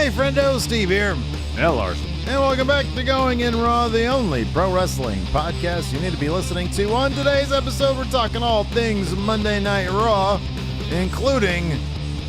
Hey, Friendo, Steve here. Yeah, Larson. And welcome back to Going in Raw, the only pro wrestling podcast you need to be listening to. On today's episode, we're talking all things Monday Night Raw, including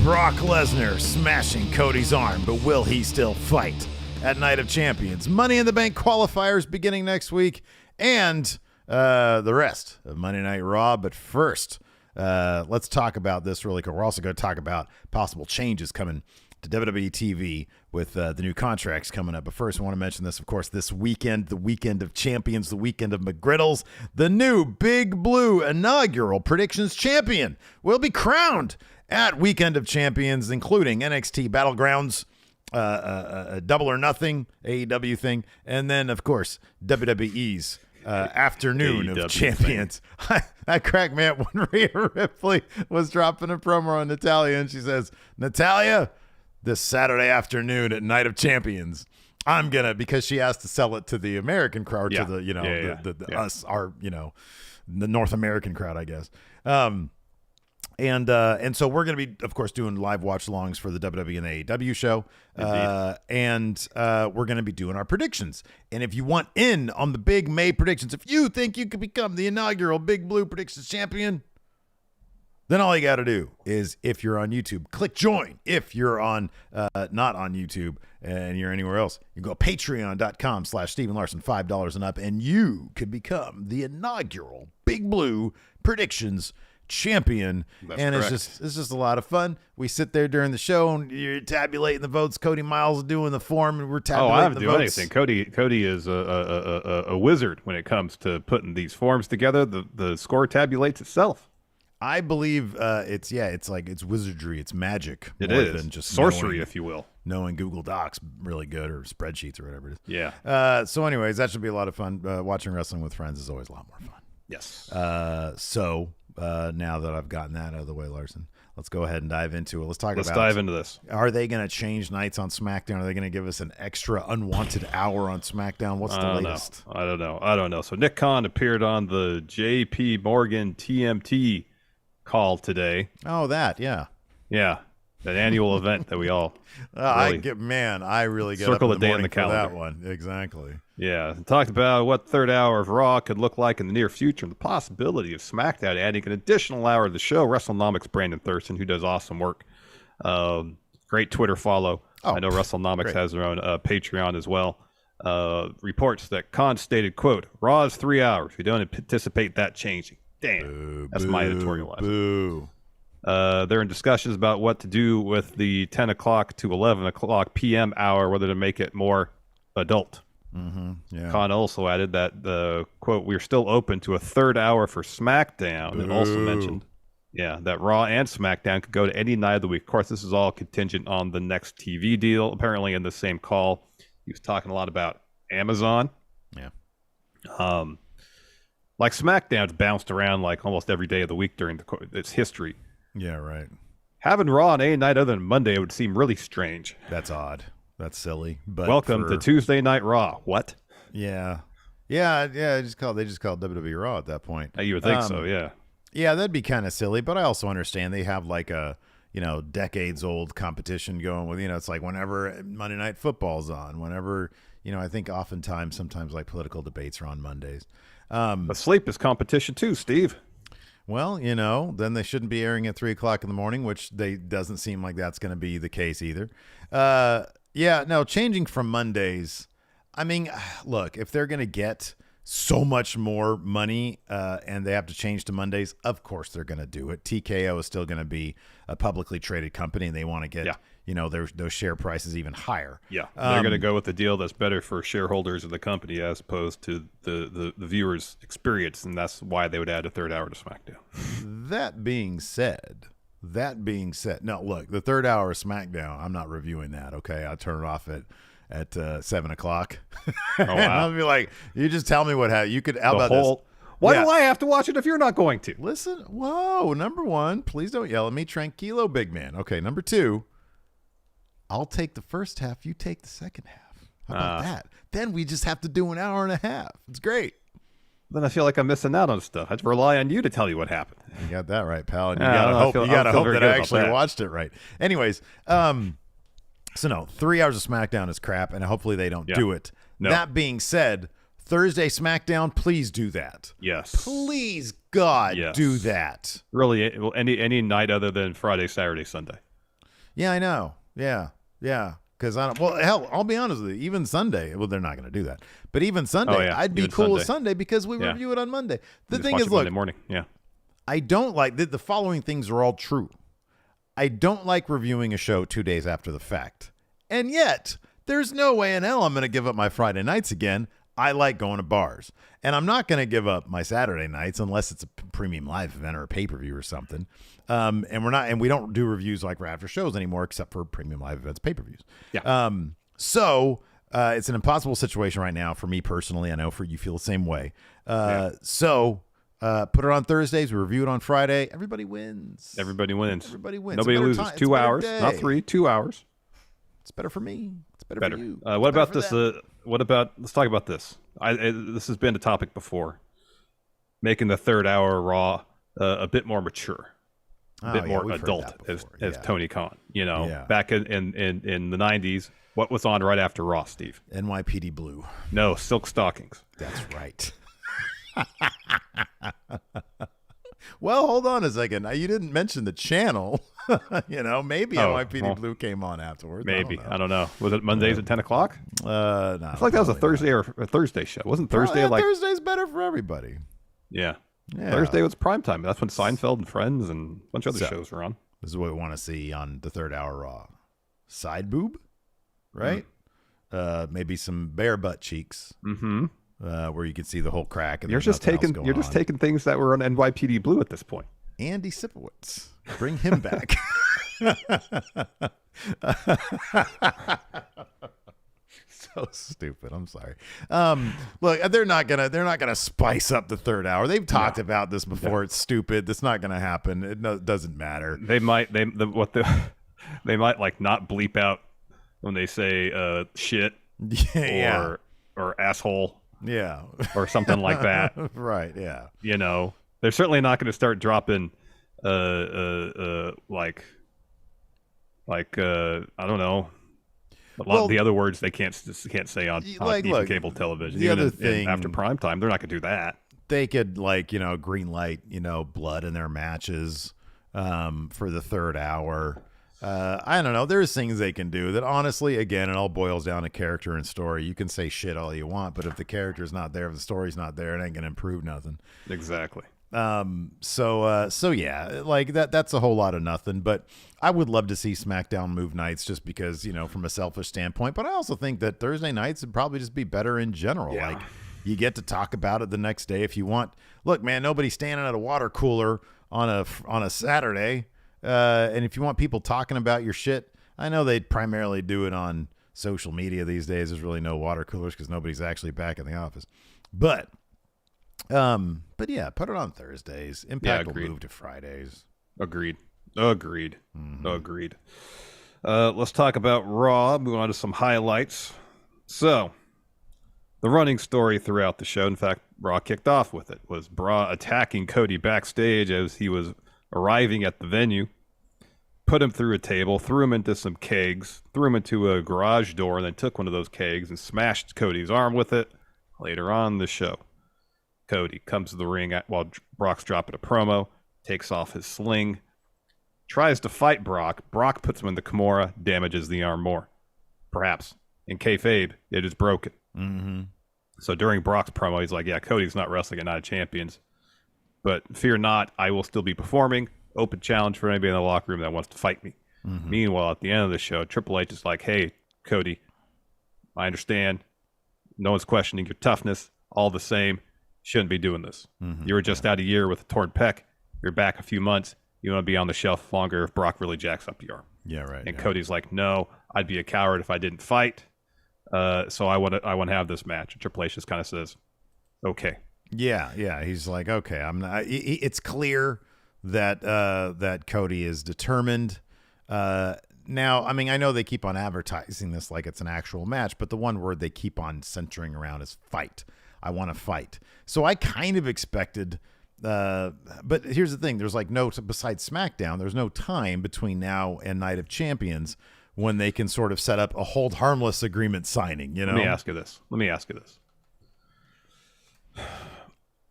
Brock Lesnar smashing Cody's arm, but will he still fight at Night of Champions? Money in the Bank qualifiers beginning next week, and the rest of Monday Night Raw. But first, let's talk about this really quick. We're also going to talk about possible changes coming to WWE TV with the new contracts coming up. But first, I want to mention this, of course, this weekend, the weekend of champions, the weekend of McGriddles, the new Big Blue inaugural Predictions Champion will be crowned at Weekend of Champions, including NXT Battlegrounds, a Double or Nothing AEW thing, and then, of course, WWE's Afternoon of Champions. That cracked me up when Rhea Ripley was dropping a promo on Natalya, and she says, Natalya, this Saturday afternoon at Night of Champions, I'm gonna, because she has to sell it to the American crowd, to the us, our, the North American crowd, I guess. And so we're going to be, of course, doing live watch-alongs for the WWE and the AEW show. And we're going to be doing our predictions. And if you want in on the big May predictions, if you think you could become the inaugural Big Blue Predictions Champion, then all you got to do is, if you're on YouTube, click join. If you're on not on YouTube and you're anywhere else, you go patreon.com/Steven Larson, $5 and up, and you could become the inaugural Big Blue Predictions Champion. That's and correct. It's just a lot of fun. We sit there during the show and you're tabulating the votes. Cody Miles is doing the form, and we're tabulating I haven't the done votes. anything. Cody is a wizard when it comes to putting these forms together. The score tabulates itself. I believe it's wizardry. It's magic. It more is than just sorcery, if you will. Knowing Google Docs really good, or spreadsheets, or whatever it is. Yeah. So anyways, that should be a lot of fun. Watching wrestling with friends is always a lot more fun. Yes. Now that I've gotten that out of the way, Larson, let's go ahead and dive into it. Let's dive into this. Are they going to change nights on SmackDown? Are they going to give us an extra unwanted hour on SmackDown? What's the latest? I don't know. So Nick Khan appeared on the J.P. Morgan TMT call today. Oh, that, yeah. Yeah. That annual event that we all I really get circle up in the day morning in the for calendar. that one. Exactly. Yeah. Talked about what third hour of Raw could look like in the near future, and the possibility of SmackDown adding an additional hour to the show. WrestleNomics Brandon Thurston, who does awesome work. Great Twitter follow. I know WrestleNomics has their own Patreon as well. Reports that Khan stated, quote, Raw is 3 hours. We don't anticipate that changing. Damn. That's my editorializing. Boo. They're in discussions about what to do with the 10 o'clock to 11 o'clock p.m. hour, whether to make it more adult. Mm-hmm. Yeah. Khan also added that, quote, we're still open to a third hour for SmackDown, and also mentioned, that Raw and SmackDown could go to any night of the week. Of course, this is all contingent on the next TV deal. Apparently, in the same call, he was talking a lot about Amazon. Yeah. Like SmackDown's bounced around like almost every day of the week during its history. Yeah, right. Having Raw on any night other than Monday would seem really strange. That's odd. That's silly. But welcome to Tuesday Night Raw. What? Yeah. They just called WWE Raw at that point. You would think so, yeah. Yeah, that'd be kind of silly, but I also understand they have like a, decades old competition going with, it's like whenever Monday Night Football's on, whenever, I think sometimes like political debates are on Mondays. But sleep is competition too, Steve. Well, then they shouldn't be airing at 3 o'clock in the morning, which doesn't seem like that's going to be the case either. Changing from Mondays. I mean, look, if they're going to get so much more money and they have to change to Mondays, of course they're going to do it. TKO is still going to be a publicly traded company, and they want to get those share prices even higher. Yeah, they're going to go with the deal that's better for shareholders of the company as opposed to the viewers' experience, and that's why they would add a third hour to SmackDown. That being said, no, look, the third hour of SmackDown, I'm not reviewing that, okay? I'll turn it off at 7 o'clock. Oh, wow. And I'll be like, you just tell me what happened. You could, how about this? Why do I have to watch it if you're not going to? Listen, whoa, number one, please don't yell at me. Tranquilo, big man. Okay, number two, I'll take the first half, you take the second half. How about that? Then we just have to do an hour and a half. It's great. Then I feel like I'm missing out on stuff. I have to rely on you to tell you what happened. You got that right, pal. And you gotta hope that I actually watched it right. Anyways, So no, 3 hours of SmackDown is crap, and hopefully they don't do it. No. That being said, Thursday SmackDown, please do that. Yes. Please, God, do that. Really, any night other than Friday, Saturday, Sunday. Yeah, I know. Yeah. Because I don't. Well, hell, I'll be honest with you. Even Sunday, well, they're not going to do that. But even Sunday, I'd be cool with Sunday because we review it on Monday. The thing is, look, Monday morning. Yeah. I don't like the following things are all true. I don't like reviewing a show 2 days after the fact. And yet, there's no way in hell I'm going to give up my Friday nights again. I like going to bars. And I'm not going to give up my Saturday nights unless it's a premium live event or a pay-per-view or something. And we don't do reviews like we're after shows anymore except for premium live events, pay-per-views. Yeah. So it's an impossible situation right now for me personally. I know for you feel the same way. So put it on Thursdays. We review it on Friday. Everybody wins. Everybody wins. Nobody loses. 2 hours, not 3. 2 hours. It's better for me. It's better for you. What about this? Let's talk about this. This has been a topic before. Making the third hour Raw a bit more mature, a bit more adult, as Tony Khan. Back in the 90s, what was on right after Raw, Steve? NYPD Blue. No, Silk Stockings. That's right. Well, hold on a second. Now, you didn't mention the channel. Maybe NYPD Blue came on afterwards. Maybe. I don't know. Was it Mondays at 10 o'clock? No. I feel like that was a Thursday or a Thursday show. Wasn't Thursday Thursday's better for everybody. Yeah. Thursday was prime time. That's when Seinfeld and Friends and a bunch of other shows were on. This is what we want to see on the third hour Raw. Side boob, right? Maybe some bare butt cheeks. Mm-hmm. Where you can see the whole crack. And you're just taking things that were on NYPD Blue at this point. Andy Sipowicz, bring him back. So stupid. I'm sorry. Look, they're not gonna spice up the third hour. They've talked about this before. It's stupid. That's not gonna happen. It doesn't matter. They might like not bleep out when they say shit or asshole. Yeah. Or something like that. Right, yeah. They're certainly not going to start dropping I don't know. A lot of the other words they can't say on even cable television. The other thing after prime time, they're not going to do that. They could green light, blood in their matches for the third hour. I don't know. There's things they can do that honestly, again, it all boils down to character and story. You can say shit all you want, but if the character's not there, if the story's not there, it ain't gonna improve nothing. Exactly. So yeah, like that's a whole lot of nothing, but I would love to see SmackDown move nights just because, from a selfish standpoint, but I also think that Thursday nights would probably just be better in general. Yeah. Like you get to talk about it the next day if you want. Look, man, nobody's standing at a water cooler on a Saturday. And if you want people talking about your shit, I know they primarily do it on social media these days. There's really no water coolers because nobody's actually back in the office. But yeah, put it on Thursdays. Impact will move to Fridays. Agreed. Mm-hmm. Agreed. Let's talk about Raw. Move on to some highlights. So, the running story throughout the show, in fact, Raw kicked off with it, was Bra attacking Cody backstage as he was arriving at the venue, put him through a table, threw him into some kegs, threw him into a garage door, and then took one of those kegs and smashed Cody's arm with it. Later on in the show, Cody comes to the ring while Brock's dropping a promo, takes off his sling, tries to fight Brock. Brock puts him in the Kimura, damages the arm more. Perhaps, in kayfabe, it is broken. Mm-hmm. So during Brock's promo, he's like, yeah, Cody's not wrestling at Night of Champions. But fear not, I will still be performing. Open challenge for anybody in the locker room that wants to fight me. Mm-hmm. Meanwhile, at the end of the show, Triple H is like, hey, Cody, I understand. No one's questioning your toughness. All the same, shouldn't be doing this. Mm-hmm. You were just out a year with a torn pec. You're back a few months. You want to be on the shelf longer if Brock really jacks up your arm. Yeah, right. And Cody's like, no, I'd be a coward if I didn't fight. So I want to have this match. And Triple H just kind of says, okay. Yeah. He's like, okay, I'm not. It's clear that that Cody is determined. Now, I mean, I know they keep on advertising this like it's an actual match, but the one word they keep on centering around is fight. I want to fight. So I kind of expected. But here's the thing: there's like besides SmackDown, there's no time between now and Night of Champions when they can sort of set up a hold harmless agreement signing, you know? Let me ask you this.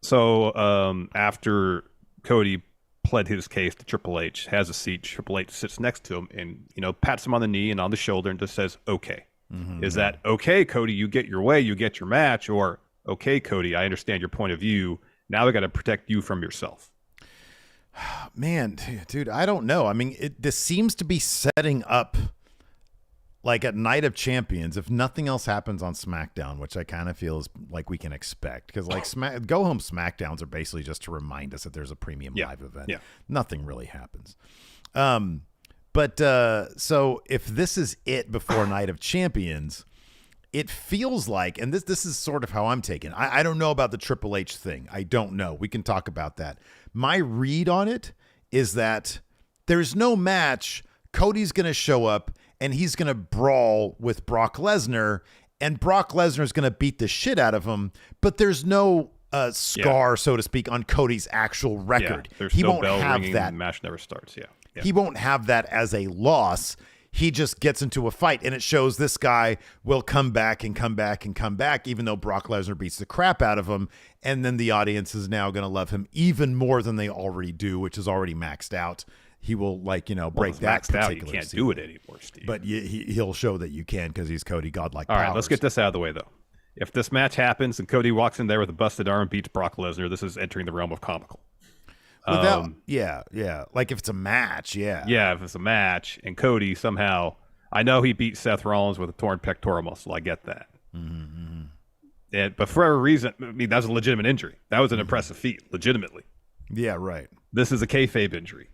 So after Cody pled his case to Triple H, has a seat, Triple H sits next to him and, pats him on the knee and on the shoulder and just says, okay. Mm-hmm. Is that, okay, Cody, you get your way, you get your match, or, okay, Cody, I understand your point of view. Now we got to protect you from yourself. Man, dude, I don't know. I mean, this seems to be setting up like at Night of Champions, if nothing else happens on SmackDown, which I kind of feel is like we can expect, because like go home SmackDowns are basically just to remind us that there's a premium live event. Yeah. Nothing really happens. But so if this is it before Night of Champions, it feels like, and this is sort of how I'm taking. I don't know about the Triple H thing. I don't know. We can talk about that. My read on it is that there's no match. Cody's going to show up and he's going to brawl with Brock Lesnar, and Brock Lesnar is going to beat the shit out of him, but there's no scar, so to speak, on Cody's actual record. There's he no won't bell have ringing, that. the match never starts. Yeah. He won't have that as a loss. He just gets into a fight, and it shows this guy will come back and come back and come back, even though Brock Lesnar beats the crap out of him. And then the audience is now going to love him even more than they already do, which is already maxed out. He will, break that maxed out. You particular can't season. do it anymore, Steve. But he'll show that you can, because he's Cody godlike All powers. right, let's get this out of the way, though. If this match happens and Cody walks in there with a busted arm and beats Brock Lesnar, this is entering the realm of comical. Without, like if it's a match, Yeah, if it's a match and Cody somehow, I know he beat Seth Rollins with a torn pectoral muscle. I get that. Mm-hmm. But for every reason, I mean, that was a legitimate injury. That was an impressive feat, legitimately. Yeah, right. This is a kayfabe injury.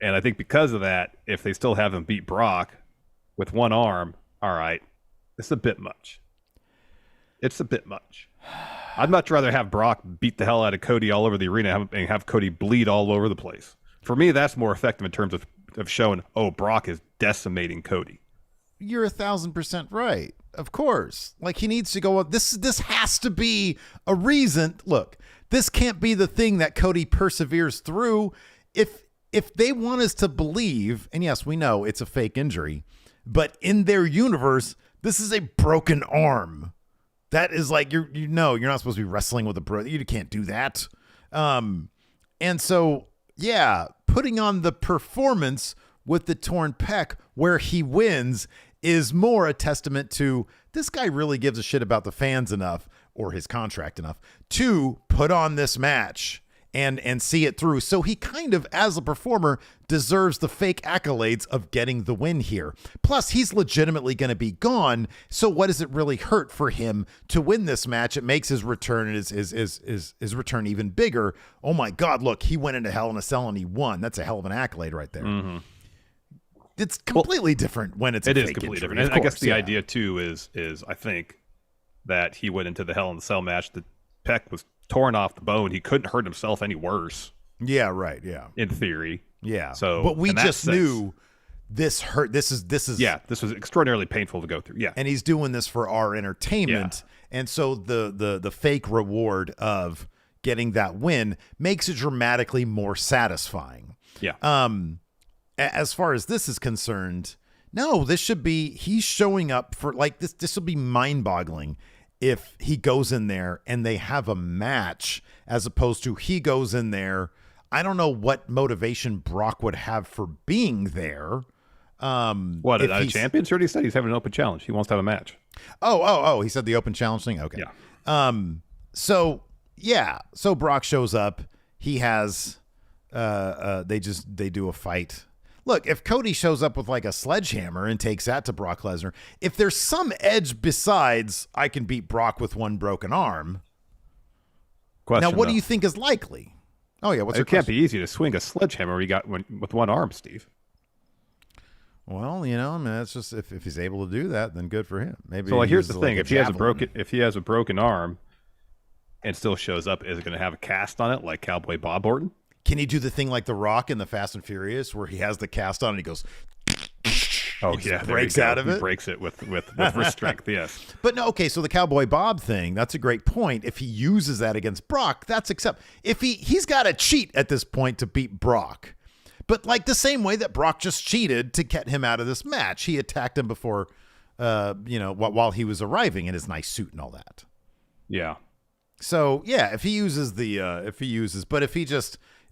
And I think because of that, if they still have him beat Brock with one arm, all right, it's a bit much. It's a bit much. I'd much rather have Brock beat the hell out of Cody all over the arena and have Cody bleed all over the place. For me, that's more effective in terms of showing, Brock is decimating Cody. You're 1,000% right. Of course. Like, he needs to go up. This has to be a reason. Look, this can't be the thing that Cody perseveres through. If they want us to believe, and yes, we know it's a fake injury, but in their universe, this is a broken arm. That is like, you're not supposed to be wrestling with a bro. You can't do that. And so, putting on the performance with the torn pec where he wins is more a testament to this guy really gives a shit about the fans enough, or his contract enough, to put on this match and see it through. So he kind of, as a performer, deserves the fake accolades of getting the win here. Plus, he's legitimately going to be gone. So what does it really hurt for him to win this match? It makes his return and his return even bigger. Oh my God, look, he went into Hell in a Cell and he won. That's a hell of an accolade right there. Mm-hmm. It's completely different when it's a fake completely injury, different. And I guess the idea too is I think that he went into the Hell in the Cell match. The pec was torn off the bone. He couldn't hurt himself any worse. Yeah, right. Yeah. In theory. Yeah. So, but we just knew this hurt. This is. Yeah. This was extraordinarily painful to go through. Yeah. And he's doing this for our entertainment. Yeah. And so the fake reward of getting that win makes it dramatically more satisfying. Yeah. As far as this is concerned, no, this should be, he's showing up for like this. This will be mind boggling if he goes in there and they have a match, as opposed to he goes in there. I don't know what motivation Brock would have for being there. What, at a Champions already said he's having an open challenge. He wants to have a match. Oh, he said the open challenge thing? Okay. Yeah. So Brock shows up. He has, they do a fight. Look, if Cody shows up with like a sledgehammer and takes that to Brock Lesnar, if there's some edge besides I can beat Brock with one broken arm. Now, what do you think is likely? Oh, yeah. It can't be easy to swing a sledgehammer with one arm, Steve. Well, I mean, that's just if he's able to do that, then good for him. Maybe. So here's the thing: if he has a broken arm and still shows up, is it going to have a cast on it like Cowboy Bob Orton? Can he do the thing like The Rock in the Fast and Furious where he has the cast on and he goes? Oh, he breaks out of it. He breaks it with wrist strength. Yes. But no, okay. So the Cowboy Bob thing, that's a great point. If he uses that against Brock, that's accept. If he's got to cheat at this point to beat Brock, But like the same way that Brock just cheated to get him out of this match. He attacked him before, while he was arriving in his nice suit and all that. Yeah. So yeah, if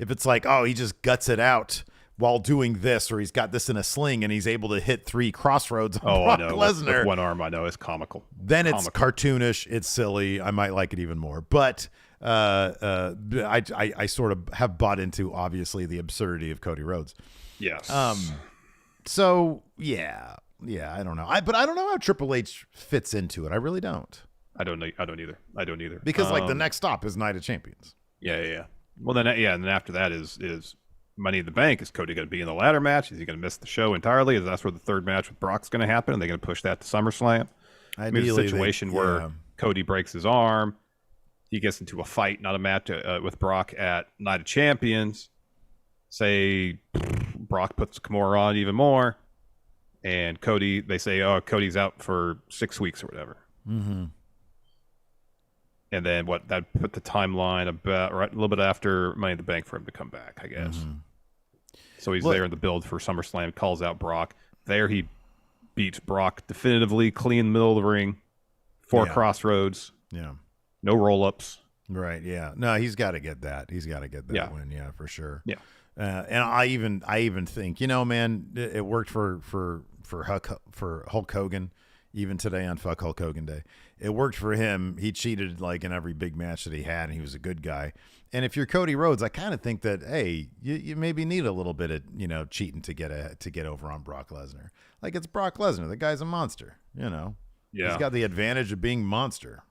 it's like, oh, he just guts it out while doing this, or he's got this in a sling and he's able to hit 3 crossroads on Brock Lesnar. With one arm, I know it's comical. Then it's cartoonish, it's silly. I might like it even more. But I sort of have bought into, obviously, the absurdity of Cody Rhodes. Yes. So yeah, I don't know. But I don't know how Triple H fits into it. I really don't. I don't either. Because like the next stop is Night of Champions. Yeah. Well, then after that is Money in the Bank. Is Cody going to be in the ladder match? Is he going to miss the show entirely? Is that where the third match with Brock's going to happen? Are they going to push that to SummerSlam? Maybe a situation where Cody breaks his arm, he gets into a fight, not a match with Brock at Night of Champions. Say Brock puts Kimura on even more, and Cody, they say, oh, Cody's out for 6 weeks or whatever. Mm-hmm. And then that put the timeline about a little bit after Money in the Bank for him to come back, I guess. Mm-hmm. So he's there in the build for SummerSlam, calls out Brock. There he beats Brock definitively, clean in the middle of the ring, 4 crossroads. Yeah. No roll-ups. Right, yeah. No, he's got to get that. He's got to get that win, yeah, for sure. Yeah. And I even think, man, it worked for Hulk Hogan, even today on Fuck Hulk Hogan Day. It worked for him. He cheated like in every big match that he had, and he was a good guy. And if you're Cody Rhodes, I kind of think that, hey, you maybe need a little bit of cheating to get over on Brock Lesnar. Like, it's Brock Lesnar. The guy's a monster. Yeah. He's got the advantage of being monster.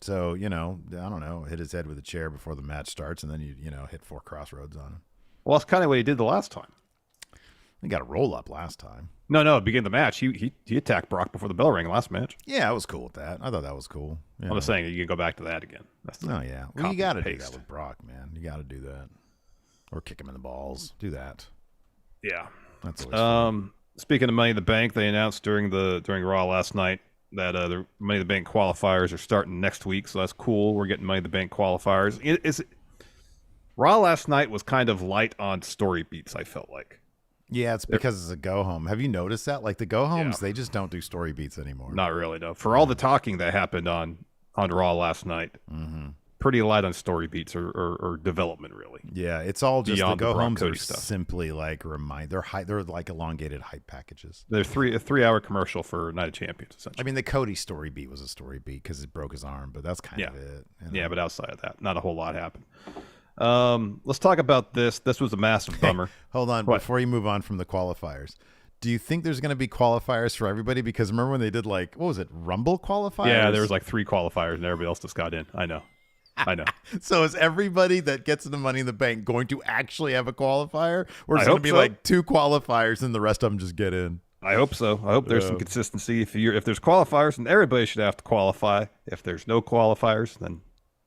So, I don't know, hit his head with a chair before the match starts, and then you hit 4 crossroads on him. Well, that's kind of what he did the last time. He got a roll up last time. No, beginning of the match, he attacked Brock before the bell rang last match. Yeah, I was cool with that. I thought that was cool. I'm just saying you can go back to that again. Oh yeah, well, you got to do that with Brock, man. You got to do that, or kick him in the balls. Do that. Yeah, that's always fun. Speaking of Money in the Bank, they announced during Raw last night that the Money in the Bank qualifiers are starting next week, so that's cool. We're getting Money in the Bank qualifiers. Raw last night was kind of light on story beats, I felt like. Yeah, it's because it's a go-home. Have you noticed that? Like the go-homes, they just don't do story beats anymore. Not really, no. For all the talking that happened on Raw last night, pretty light on story beats or development, really. Yeah, it's all just beyond the go-homes are stuff. simply like they're like elongated hype packages. They're a 3-hour commercial for Night of Champions, essentially. I mean, the Cody story beat was a story beat because it broke his arm, but that's kind of it. Yeah, but outside of that, not a whole lot happened. Let's talk about this. This was a massive bummer. Hold on, before you move on from the qualifiers, do you think there's going to be qualifiers for everybody? Because remember when they did what was it, Rumble qualifiers? Yeah, there was like 3 qualifiers and everybody else just got in. I know. So is everybody that gets into Money in the Bank going to actually have a qualifier, or is it going to be like 2 qualifiers and the rest of them just get in? I hope so. I hope there's some consistency. If there's qualifiers, then everybody should have to qualify. If there's no qualifiers, then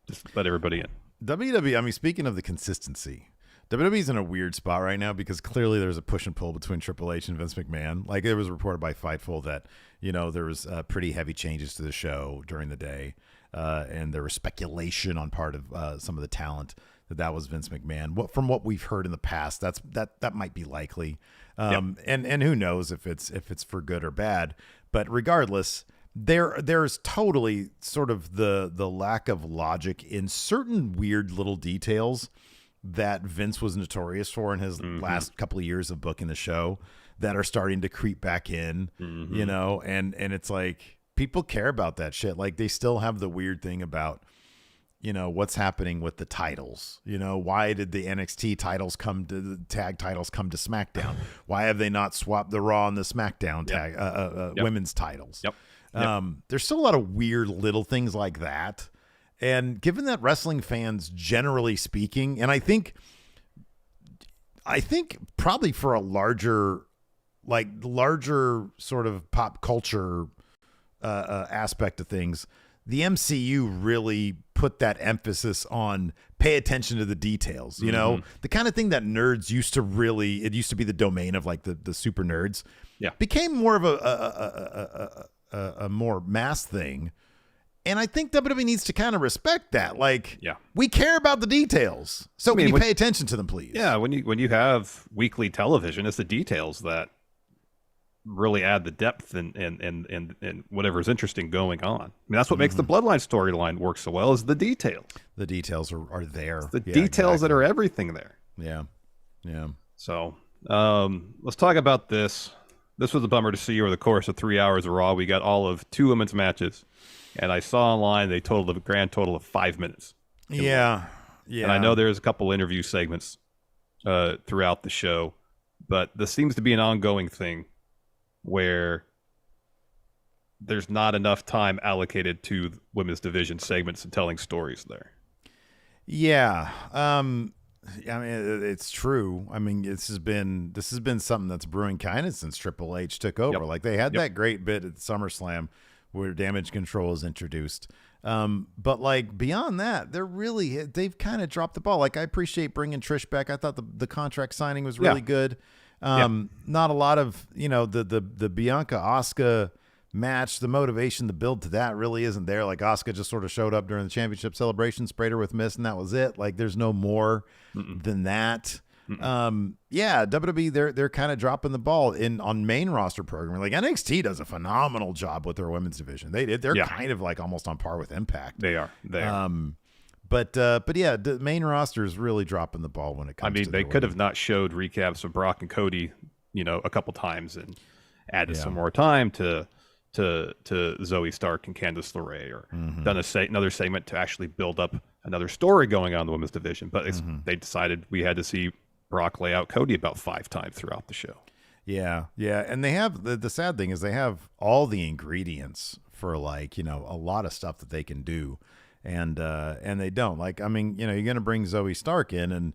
just let everybody in. WWE, I mean, speaking of the consistency, WWE's in a weird spot right now because clearly there's a push and pull between Triple H and Vince McMahon. Like, it was reported by Fightful that, there was pretty heavy changes to the show during the day, and there was speculation on part of some of the talent that was Vince McMahon. From what we've heard in the past, that might be likely, and who knows if it's for good or bad. But regardless, there's totally sort of the lack of logic in certain weird little details that Vince was notorious for in his last couple of years of booking the show that are starting to creep back in, and it's like people care about that shit. Like, they still have the weird thing about, what's happening with the titles. Why did the NXT titles the tag titles come to SmackDown? Why have they not swapped the Raw and the SmackDown tag women's titles? There's still a lot of weird little things like that. And given that wrestling fans, generally speaking, and I think probably for a larger sort of pop culture aspect of things, the MCU really put that emphasis on pay attention to the details, the kind of thing that nerds used to be the domain of like the super nerds, became more of a more mass thing. And I think WWE needs to kind of respect that. Like, Yeah. we care about the details. So can you pay attention to them, please? Yeah, when you have weekly television, it's the details that really add the depth and whatever's interesting going on. I mean, that's what makes the Bloodline storyline work so well, is the details. The details are there. It's the details that are everything there. Yeah. Yeah. So let's talk about this. This was a bummer to see over the course of 3 hours of Raw. We got all of 2 women's matches. And I saw online they totaled a grand total of 5 minutes. Yeah. Yeah. And I know there's a couple interview segments throughout the show, but this seems to be an ongoing thing where there's not enough time allocated to women's division segments and telling stories there. Yeah. I mean, it's true. I mean, this has been something that's brewing kind of since Triple H took over. Like, they had that great bit at SummerSlam where Damage Control is introduced. But like beyond that, they've kind of dropped the ball. Like, I appreciate bringing Trish back. I thought the contract signing was really good. Not a lot of, the Bianca Asuka match, the motivation, the build to that really isn't there. Like, Asuka just sort of showed up during the championship celebration, sprayed her with mist, and that was it. Like, there's no more than that. WWE, they're kind of dropping the ball on main roster programming. Like, NXT does a phenomenal job with their women's division. They're kind of like almost on par with Impact. They are. But yeah, the main roster is really dropping the ball when it comes to they could have not showed recaps of Brock and Cody, a couple times and added some more time to Zoe Stark and Candice LeRae, or done another segment to actually build up another story going on in the women's division. But they decided we had to see Brock lay out Cody about 5 times throughout the show. Yeah. And they have the sad thing is they have all the ingredients for a lot of stuff that they can do. And they don't. Like, I mean, you're going to bring Zoe Stark in, and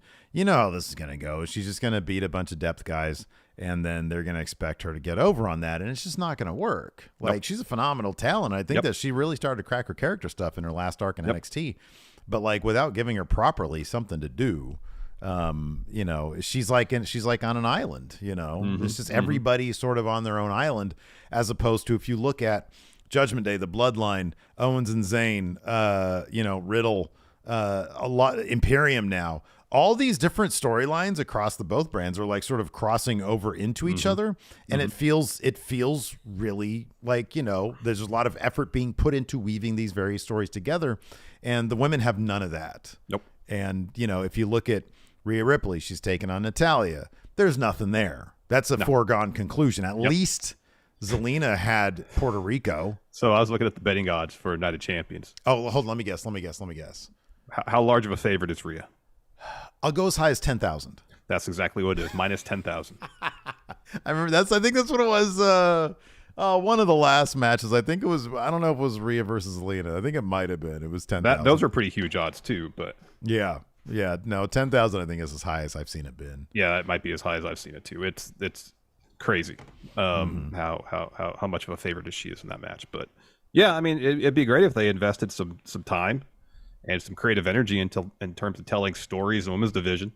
how this is going to go. She's just going to beat a bunch of depth guys, and then they're going to expect her to get over on that, and it's just not going to work. Like, she's a phenomenal talent. I think that she really started to crack her character stuff in her last arc in NXT, but like without giving her properly something to do. She's like on an island. It's just everybody sort of on their own island, as opposed to if you look at Judgment Day, the Bloodline, Owens and Zayn, Riddle, a lot, Imperium now. All these different storylines across the both brands are like sort of crossing over into each other, and it feels really like there's a lot of effort being put into weaving these various stories together, and the women have none of that. Nope. And if you look at Rhea Ripley, she's taken on Natalya. There's nothing there. That's a foregone conclusion. At least Zelina had Puerto Rico. So I was looking at the betting odds for Night of Champions. Oh, hold on. Let me guess. How large of a favorite is Rhea? I'll go as high as 10,000. That's exactly what it is. Minus 10,000. I remember I think that's what it was. One of the last matches. I think it was, I don't know if it was Rhea versus Zelina. I think it might have been. It was 10,000. Those are pretty huge odds too, but. Yeah. No, 10,000 I think is as high as I've seen it been. Yeah, it might be as high as I've seen it too. It's crazy how much of a favorite she is in that match. But yeah, I mean, it'd be great if they invested some time and some creative energy in terms of telling stories in women's division,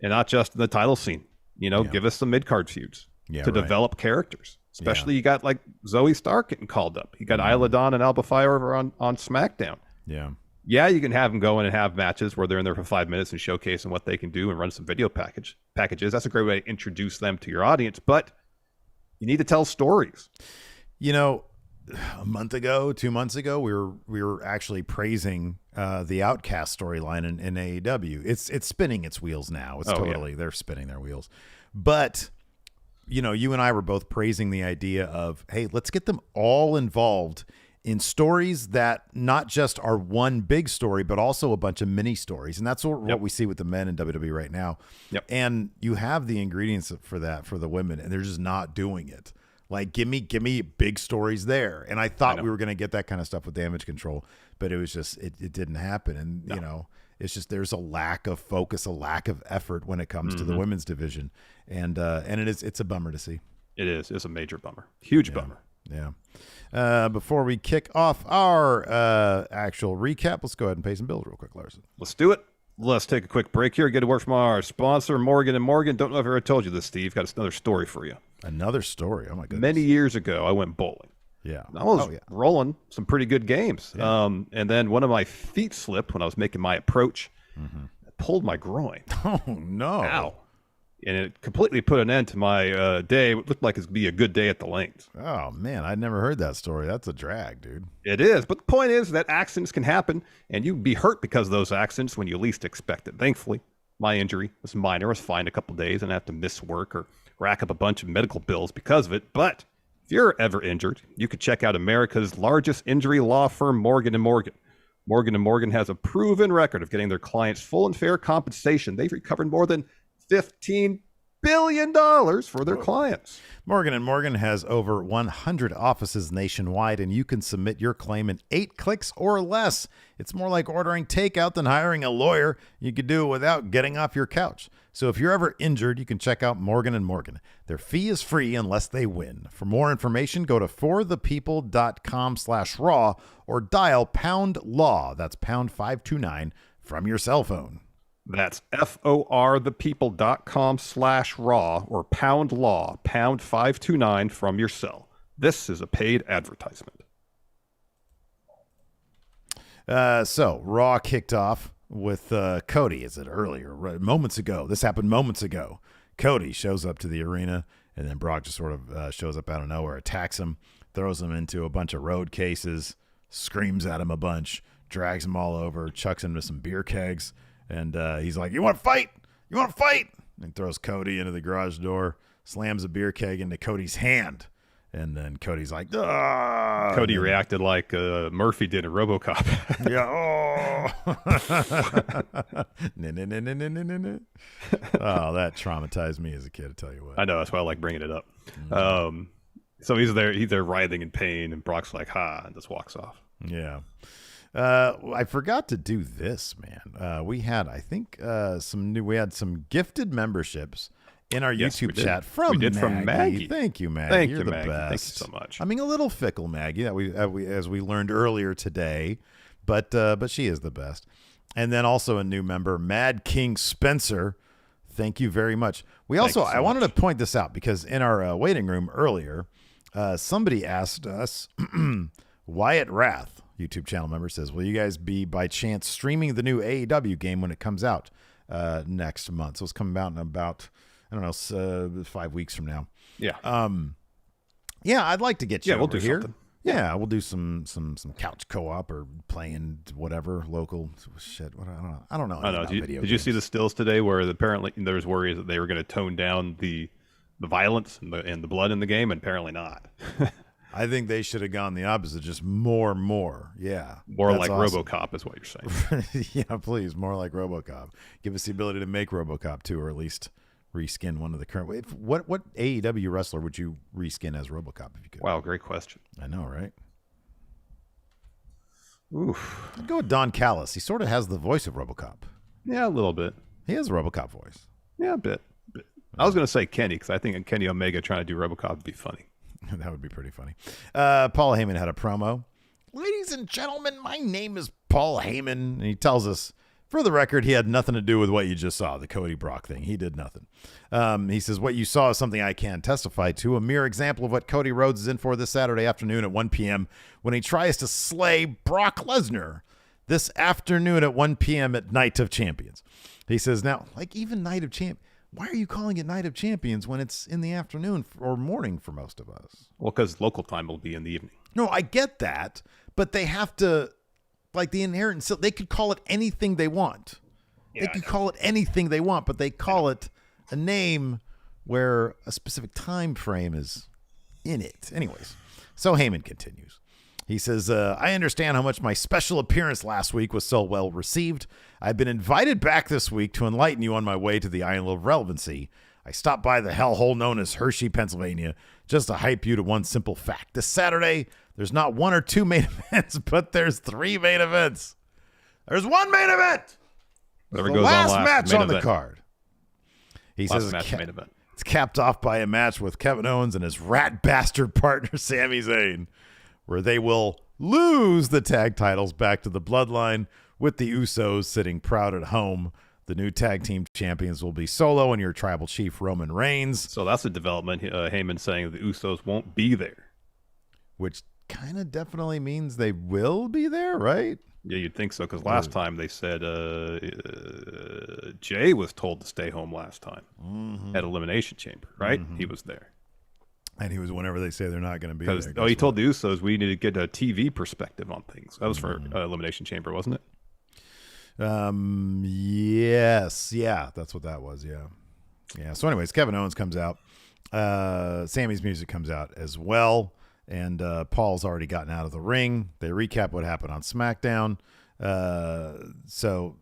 and not just in the title scene. Give us some mid-card feuds to develop characters. Especially you got like Zoe Stark getting called up. You got Isla Dawn and Alba Fire over on SmackDown. Yeah, you can have them go in and have matches where they're in there for 5 minutes and showcasing what they can do and run some video packages. That's a great way to introduce them to your audience, but you need to tell stories. A month ago, 2 months ago, we were actually praising the Outcast storyline in AEW. It's spinning its wheels now. They're spinning their wheels. But you and I were both praising the idea of, hey, let's get them all involved in stories that not just are one big story, but also a bunch of mini stories. And that's what we see with the men in WWE right now. And you have the ingredients for that for the women, and they're just not doing it. Like, give me big stories there. And I thought we were going to get that kind of stuff with Damage Control, but it was just, it didn't happen. And, it's just, there's a lack of focus, a lack of effort when it comes to the women's division. And it's a bummer to see. It is. It's a major bummer. Huge bummer. Yeah. Before we kick off our actual recap, let's go ahead and pay some bills real quick, Larson. Let's do it. Let's take a quick break here. Get to work from our sponsor, Morgan & Morgan. Don't know if I ever told you this, Steve. Got another story for you. Another story? Oh, my goodness. Many years ago, I went bowling. Yeah. I was rolling some pretty good games. Yeah. And then one of my feet slipped when I was making my approach. I pulled my groin. Oh, no. Ow. And it completely put an end to my day. It looked like it would be a good day at the lanes. Oh, man. I'd never heard that story. That's a drag, dude. It is. But the point is that accidents can happen, and you can be hurt because of those accidents when you least expect it. Thankfully, my injury was minor. I was fine a couple days, and I have to miss work or rack up a bunch of medical bills because of it. But if you're ever injured, you could check out America's largest injury law firm, Morgan & Morgan. Morgan & Morgan has a proven record of getting their clients full and fair compensation. They've recovered more than $15 billion for their clients. Morgan & Morgan has over 100 offices nationwide, and you can submit your claim in 8 clicks or less. It's more like ordering takeout than hiring a lawyer. You could do it without getting off your couch. So if you're ever injured, you can check out Morgan & Morgan. Their fee is free unless they win. For more information, go to forthepeople.com/raw or dial #law. That's #529 from your cell phone. That's forthepeople.com/raw or #law, #529 from your cell. This is a paid advertisement. So Raw kicked off with Cody, is it earlier? Moments ago. This happened moments ago. Cody shows up to the arena, and then Brock just sort of shows up out of nowhere, attacks him, throws him into a bunch of road cases, screams at him a bunch, drags him all over, chucks him to some beer kegs, and he's like, "You want to fight? You want to fight?" And throws Cody into the garage door, slams a beer keg into Cody's hand. And then Cody's like, "Ah!" Cody reacted like Murphy did in RoboCop. Yeah. Oh, that traumatized me as a kid, I tell you what. I know, that's why I like bringing it up. So he's there writhing in pain, and Brock's like, "Ha," and just walks off. Yeah. I forgot to do this, man. We had, I think, we had some gifted memberships in our YouTube chat from Maggie. Thank you, Maggie. You're the Maggie. best. Thank you so much. I mean, a little fickle, Maggie, that we as we learned earlier today, but she is the best. And then also a new member, Mad King Spencer. Thank you very much. I wanted to point this out because in our waiting room earlier, somebody asked us, Wyatt Wrath, YouTube channel member, says, "Will you guys be by chance streaming the new AEW game when it comes out next month?" So it's coming out in about, I don't know, 5 weeks from now. Yeah. Yeah, I'd like to get you over here. Something. Yeah, we'll do some couch co-op or playing whatever local shit. I don't know. I know. Did you see the stills today where apparently there was worries that they were going to tone down the violence and the blood in the game, and apparently not. I think they should have gone the opposite, just more. Yeah. More like awesome. RoboCop is what you're saying. Yeah, please, more like RoboCop. Give us the ability to make RoboCop 2, or at least reskin one of the current. What AEW wrestler would you reskin as RoboCop if you could? Wow, great question. I know, right? Oof. I'd go with Don Callis. He sort of has the voice of RoboCop. Yeah, a little bit. He has a RoboCop voice. Yeah, a bit. I was going to say Kenny, because I think Kenny Omega trying to do RoboCop would be funny. That would be pretty funny. Paul Heyman had a promo. "Ladies and gentlemen, my name is Paul Heyman." And he tells us, for the record, he had nothing to do with what you just saw, the Cody Brock thing. He did nothing. He says, "What you saw is something I can testify to, a mere example of what Cody Rhodes is in for this Saturday afternoon at 1 p.m. when he tries to slay Brock Lesnar this afternoon at 1 p.m. at Night of Champions." He says, now, like even Night of Champions, why are you calling it Night of Champions when it's in the afternoon or morning for most of us? Well, because local time will be in the evening. No, I get that, but they have to, like the inherent, they could call it anything they want. Yeah, they could call it anything they want, but they call it a name where a specific time frame is in it. Anyways, so Heyman continues. He says, "I understand how much my special appearance last week was so well received. I've been invited back this week to enlighten you on my way to the island of relevancy. I stopped by the hellhole known as Hershey, Pennsylvania, just to hype you to one simple fact. This Saturday, there's not 1 or 2 main events, but there's 3 main events. There's 1 main event. Whatever the goes last on match main on the event. card." He Last says match main event. It's capped off by a match with Kevin Owens and his rat bastard partner, Sami Zayn, where they will lose the tag titles back to the Bloodline, with the Usos sitting proud at home. The new tag team champions will be Solo and your tribal chief, Roman Reigns. So that's a development. Heyman saying the Usos won't be there. Which kind of definitely means they will be there, right? Yeah, you'd think so, because last time they said Jay was told to stay home last time at Elimination Chamber, right? He was there. And he was whenever they say they're not going to be there. He told the Usos we need to get a TV perspective on things. That was for Elimination Chamber, wasn't it? Yes. Yeah, that's what that was. Yeah. Yeah. So anyways, Kevin Owens comes out. Sammy's music comes out as well. And Paul's already gotten out of the ring. They recap what happened on SmackDown. So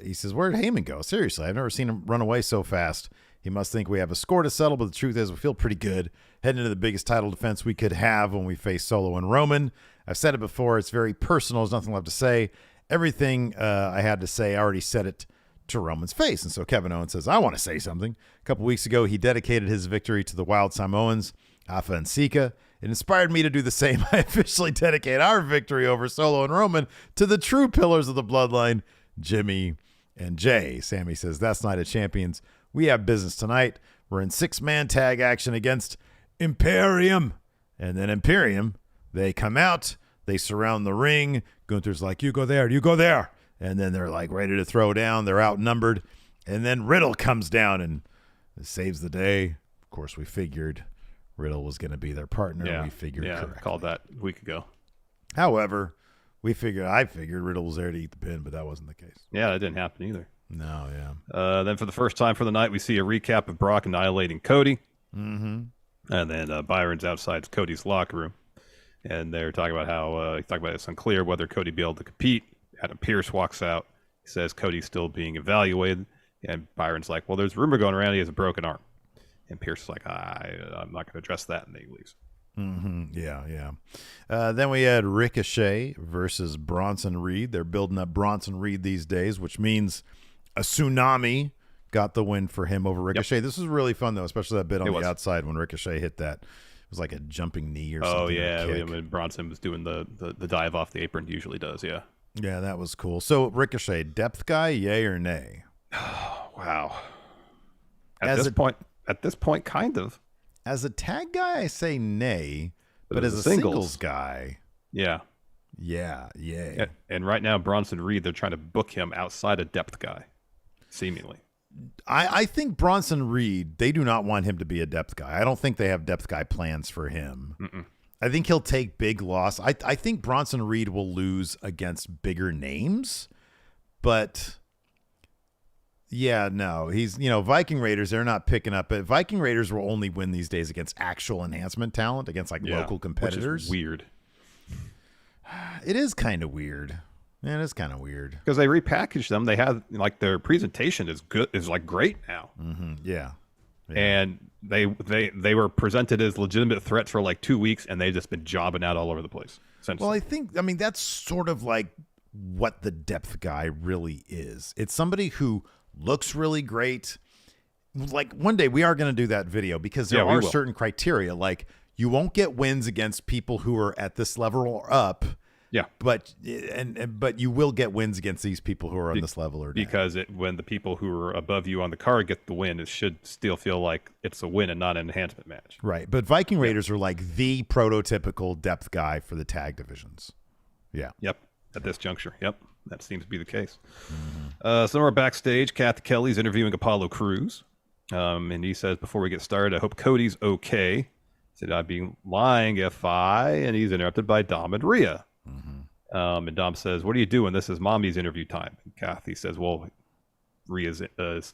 he says, where'd Heyman go? Seriously, I've never seen him run away so fast. He must think we have a score to settle, but the truth is we feel pretty good heading into the biggest title defense we could have when we face Solo and Roman. I've said it before. It's very personal. There's nothing left to say. Everything I had to say, I already said it to Roman's face. And so Kevin Owens says, I want to say something. A couple weeks ago, he dedicated his victory to the Wild Samoans, Alpha and Sika. It inspired me to do the same. I officially dedicate our victory over Solo and Roman to the true pillars of the bloodline, Jimmy and Jay. Sammy says, that's Night of Champions. We have business tonight. We're in 6-man tag action against Imperium. And then Imperium, they come out. They surround the ring. Gunther's like, you go there, you go there. And then they're like ready to throw down. They're outnumbered. And then Riddle comes down and saves the day. Of course, we figured Riddle was going to be their partner. Yeah. We figured correctly. Yeah, called that a week ago. However, I figured Riddle was there to eat the pin, but that wasn't the case. Yeah, that didn't happen either. No, yeah. Then for the first time for the night, we see a recap of Brock annihilating Cody. Mm-hmm. And then Byron's outside Cody's locker room. And they're talking about how it's unclear whether Cody be able to compete. Adam Pearce walks out. He says Cody's still being evaluated. And Byron's like, well, there's a rumor going around he has a broken arm. And Pearce is like, I'm not going to address that. And then he leaves. Mm-hmm. Yeah. Then we had Ricochet versus Bronson Reed. They're building up Bronson Reed these days, which means a tsunami got the win for him over Ricochet. Yep. This was really fun, though, especially that bit on the outside when Ricochet hit that. It was like a jumping knee or something. Oh, yeah. When Bronson was doing the dive off the apron, he usually does, yeah. Yeah, that was cool. So, Ricochet, depth guy, yay or nay? Wow. At this point, kind of. As a tag guy, I say nay. But as a singles guy, yeah, yay. And right now, Bronson Reed, they're trying to book him outside a depth guy, seemingly. I think Bronson Reed, they do not want him to be a depth guy. I don't think they have depth guy plans for him. Mm-mm. I think he'll take big loss. I think Bronson Reed will lose against bigger names, but yeah, no, he's, Viking Raiders, they're not picking up. But Viking Raiders will only win these days against actual enhancement talent, against local competitors. Which is weird. It is kind of weird. Yeah, it is kind of weird. Because they repackaged them. They have, their presentation is good, is great now. Mm-hmm. Yeah. And they were presented as legitimate threats for 2 weeks, and they've just been jobbing out all over the place. Well, I mean, that's sort of what the depth guy really is. It's somebody who looks really great. One day we are going to do that video because there are certain criteria. You won't get wins against people who are at this level or up. Yeah, but you will get wins against these people who are on this level or down. Because when the people who are above you on the card get the win, it should still feel like it's a win and not an enhancement match. Right, but Viking Raiders are the prototypical depth guy for the tag divisions. Yeah. Yep. At this juncture, yep, that seems to be the case. Mm-hmm. Somewhere backstage, Kathy Kelly's interviewing Apollo Crews, and he says, "Before we get started, I hope Cody's okay." He said, "I'd be lying if I," and he's interrupted by Dom and Rhea. Mm-hmm. And Dom says, "What are you doing? This is Mommy's interview time." And Kathy says, "Well, Rhea's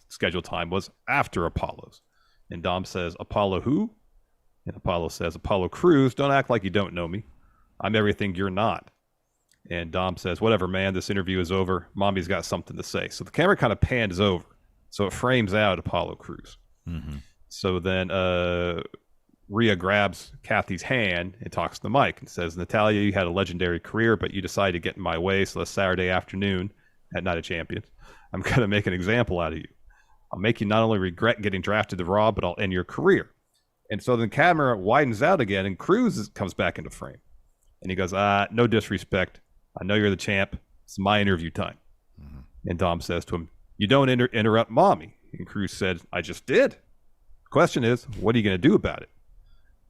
scheduled time was after Apollo's." And Dom says, "Apollo who?" And Apollo says, "Apollo Crews. Don't act like you don't know me. I'm everything you're not." And Dom says, "Whatever, man. This interview is over. Mommy's got something to say." So the camera kind of pans over, so it frames out Apollo Crews. Mm-hmm. So then Rhea grabs Kathy's hand and talks to the mic and says, "Natalya, you had a legendary career, but you decided to get in my way. So this Saturday afternoon at Night of Champions, I'm going to make an example out of you. I'll make you not only regret getting drafted to Raw, but I'll end your career." And so the camera widens out again, and Crews comes back into frame. And he goes, "No disrespect. I know you're the champ. It's my interview time." Mm-hmm. And Dom says to him, "You don't interrupt Mommy." And Crews said, "I just did. The question is, what are you going to do about it?"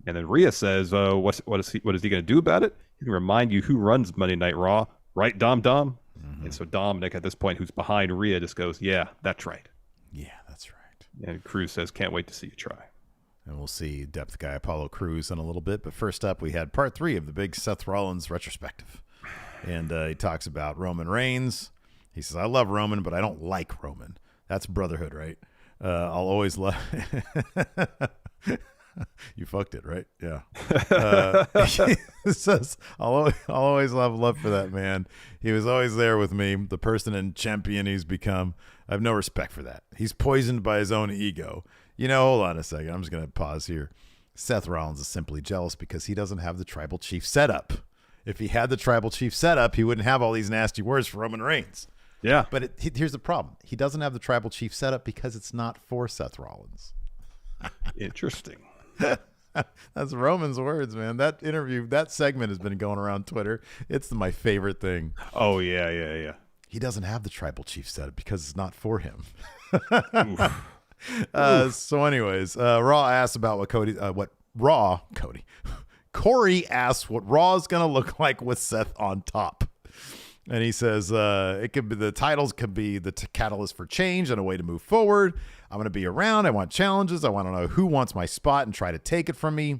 And then Rhea says, what is he going to do about it? He can remind you who runs Monday Night Raw, right, Dom? Mm-hmm. And so Dominic, at this point, who's behind Rhea, just goes, yeah, that's right. Yeah, that's right. And Cruz says, can't wait to see you try. And we'll see depth guy Apollo Crews in a little bit. But first up, we had part 3 of the big Seth Rollins retrospective. And he talks about Roman Reigns. He says, I love Roman, but I don't like Roman. That's brotherhood, right? I'll always love... You fucked it, right? Yeah. He says, I'll always have love for that man. He was always there with me, the person and champion he's become. I have no respect for that. He's poisoned by his own ego. Hold on a second. I'm just going to pause here. Seth Rollins is simply jealous because he doesn't have the tribal chief setup. If he had the tribal chief setup, he wouldn't have all these nasty words for Roman Reigns. Yeah. But here's the problem. He doesn't have the tribal chief setup because it's not for Seth Rollins. Interesting. That's Roman's words, man. That interview, that segment has been going around Twitter. It's my favorite thing. Oh, yeah. He doesn't have the tribal chief setup because it's not for him. So anyways, Raw asks about Corey asks what Raw is going to look like with Seth on top. And he says, it could be the titles could be the catalyst for change and a way to move forward. I'm going to be around. I want challenges. I want to know who wants my spot and try to take it from me.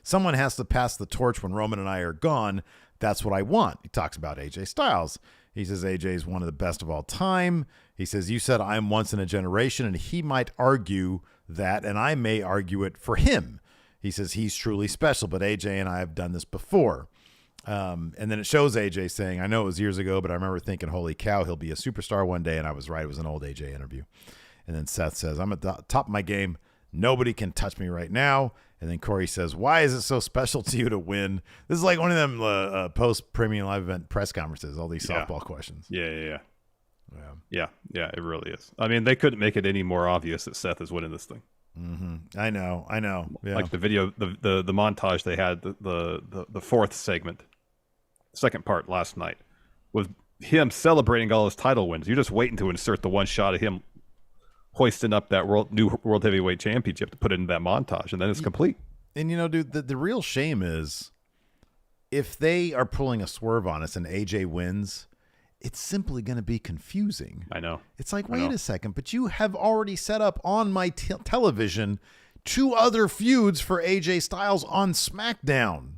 Someone has to pass the torch when Roman and I are gone. That's what I want. He talks about AJ Styles. He says AJ is one of the best of all time. He says, you said I'm once in a generation, and he might argue that, and I may argue it for him. He says he's truly special, but AJ and I have done this before. And then it shows AJ saying, I know it was years ago, but I remember thinking, holy cow, he'll be a superstar one day. And I was right. It was an old AJ interview. And then Seth says, I'm at the top of my game. Nobody can touch me right now. And then Corey says, why is it so special to you to win? This is like one of them post-premium live event press conferences, all these softball questions. Yeah, it really is. I mean, they couldn't make it any more obvious that Seth is winning this thing. Mm-hmm. I know. Yeah. Like the video, the montage they had, the fourth segment, second part last night, was him celebrating all his title wins. You're just waiting to insert the one shot of him hoisting up that new world heavyweight championship to put it in that montage, and then it's complete. And dude, the real shame is if they are pulling a swerve on us and AJ wins, it's simply going to be confusing. I know. It's like, wait a second, but you have already set up on my television 2 other feuds for AJ Styles on Smackdown.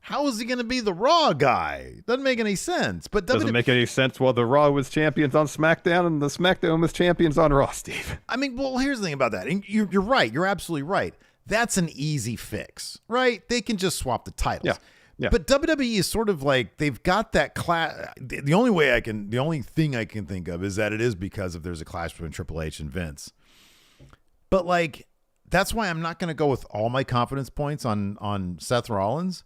How is he going to be the Raw guy? Doesn't make any sense. But doesn't make any sense. Well, the Raw was champions on SmackDown and the SmackDown was champions on Raw, Steve. I mean, well, here's the thing about that. And you're right. You're absolutely right. That's an easy fix, right? They can just swap the titles. Yeah. But WWE is sort of like they've got that class. The only thing I can think of is that it is because if there's a clash between Triple H and Vince. But like, that's why I'm not going to go with all my confidence points on Seth Rollins,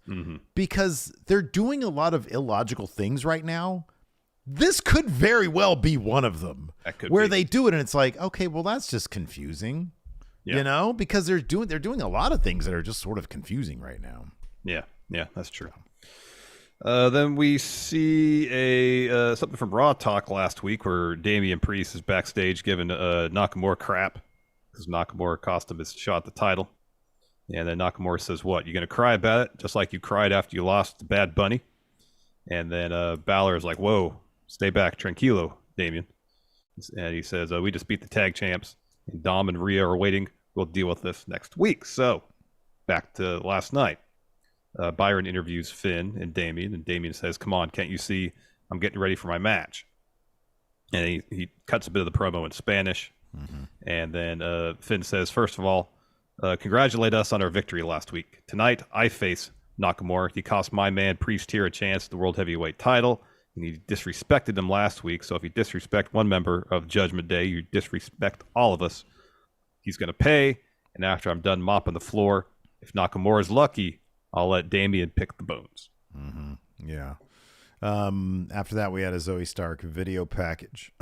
because they're doing a lot of illogical things right now. This could very well be one of them where they do it and it's like, okay, well, that's just confusing, because they're doing a lot of things that are just sort of confusing right now. Yeah, that's true. Then we see something from Raw Talk last week where Damian Priest is backstage giving Nakamura crap because Nakamura cost him his shot at the title. And then Nakamura says, what, you going to cry about it just like you cried after you lost to Bad Bunny? And then Balor is like, whoa, stay back, tranquilo, Damian. And he says, we just beat the tag champs. And Dom and Rhea are waiting. We'll deal with this next week. So back to last night. Byron interviews Finn and Damian says, come on, can't you see I'm getting ready for my match? And he cuts a bit of the promo in Spanish. And then Finn says, first of all, congratulate us on our victory last week. Tonight, I face Nakamura. He cost my man Priest here a chance at the World Heavyweight title, and he disrespected him last week. So if you disrespect one member of Judgment Day, you disrespect all of us. He's going to pay, and after I'm done mopping the floor, if Nakamura's lucky, I'll let Damian pick the bones. Yeah. After that, we had a Zoe Stark video package,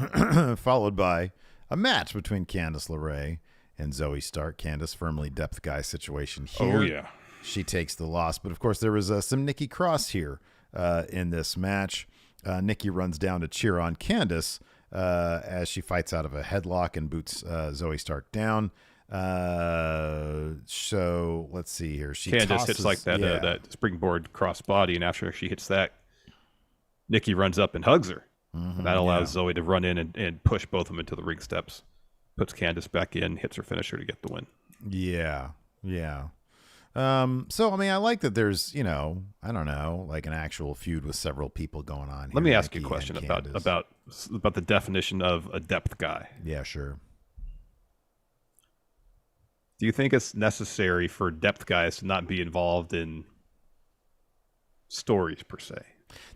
followed by a match between Candice LeRae and Zoe Stark. Candice firmly depth guy situation here. Oh, yeah. She takes the loss. But, of course, there was some Nikki Cross here in this match. Nikki runs down to cheer on Candice as she fights out of a headlock and boots Zoe Stark down. So let's see here. Candace hits like that that springboard crossbody, and after she hits that, Nikki runs up and hugs her. And that allows Zoe to run in and push both of them into the ring steps. Puts Candace back in, hits her finisher to get the win. Yeah. So I mean, I like that there's, I don't know, like an actual feud with several people going on here. Let me ask you a question about the definition of a depth guy. Yeah, sure. Do you think it's necessary for depth guys to not be involved in stories per se?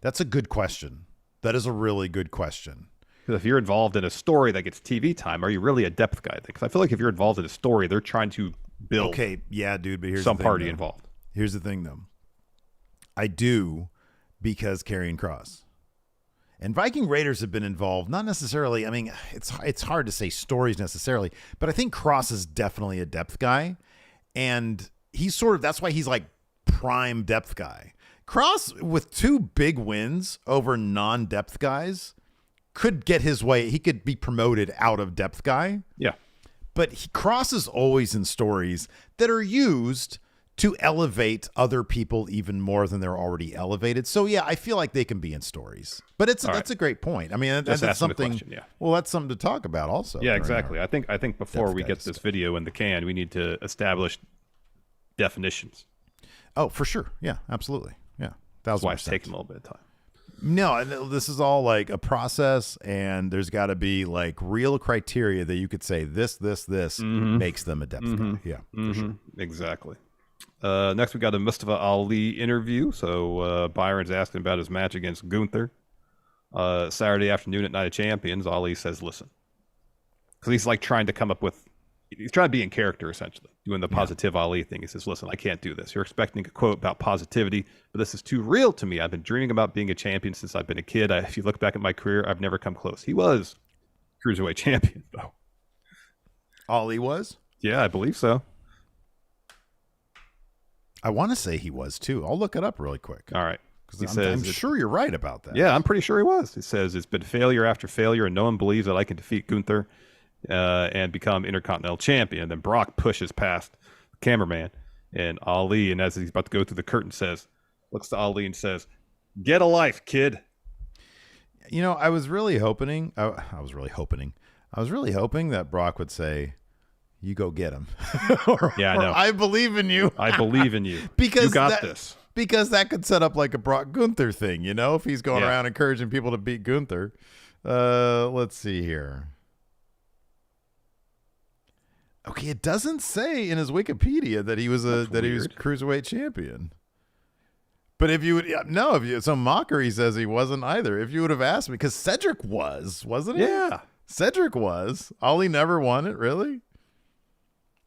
That's a good question. That is a really good question. Because if you're involved in a story that gets TV time, are you really a depth guy? Because I feel like if you're involved in a story, they're trying to build. Okay, yeah, dude, but here's some the thing, party involved. Here's the thing, though. I do because Karrion Kross and Viking Raiders have been involved. Not necessarily. I mean, it's hard to say stories necessarily, but I think Kross is definitely a depth guy, and he's that's why he's like prime depth guy. Kross, with 2 big wins over non-depth guys, could get his way. He could be promoted out of depth guy. Yeah. But Kross is always in stories that are used to elevate other people even more than they're already elevated. So, yeah, I feel like they can be in stories. But that's a great point. I mean, that's something. Question, yeah. Well, that's something to talk about also. Yeah, exactly. I think before we get this video in the can, we need to establish definitions. Oh, for sure. Yeah, absolutely. Yeah. That's why it's taking a little bit of time. No, this is all like a process, and there's got to be like real criteria that you could say this makes them a depth guy. Yeah, for sure. Exactly. Next, we got a Mustafa Ali interview. So Byron's asking about his match against Gunther. Saturday afternoon at Night of Champions, Ali says, listen. Because he's like trying to come up with, he's trying to be in character, essentially, doing the positive Ali thing. He says, listen, I can't do this. You're expecting a quote about positivity, but this is too real to me. I've been dreaming about being a champion since I've been a kid. If you look back at my career, I've never come close. He was Cruiserweight champion, though. Ali was? Yeah, I believe so. I want to say he was, too. I'll look it up really quick. All right. Because I'm sure you're right about that. Yeah, I'm pretty sure he was. He says, it's been failure after failure, and no one believes that I can defeat Gunther and become Intercontinental Champion. And then Brock pushes past the cameraman and Ali, and as he's about to go through the curtain, looks to Ali and says, get a life, kid. I was really hoping that Brock would say, you go get him. Yeah, I know. I believe in you. I believe in you. Because you got this. Because that could set up like a Brock Gunther thing, if he's going around encouraging people to beat Gunther. Let's see here. Okay, it doesn't say in his Wikipedia that he was he was Cruiserweight champion. But if you would some mockery says he wasn't either. If you would have asked me, because Cedric wasn't he? Yeah, Cedric was. Ali never won it, really.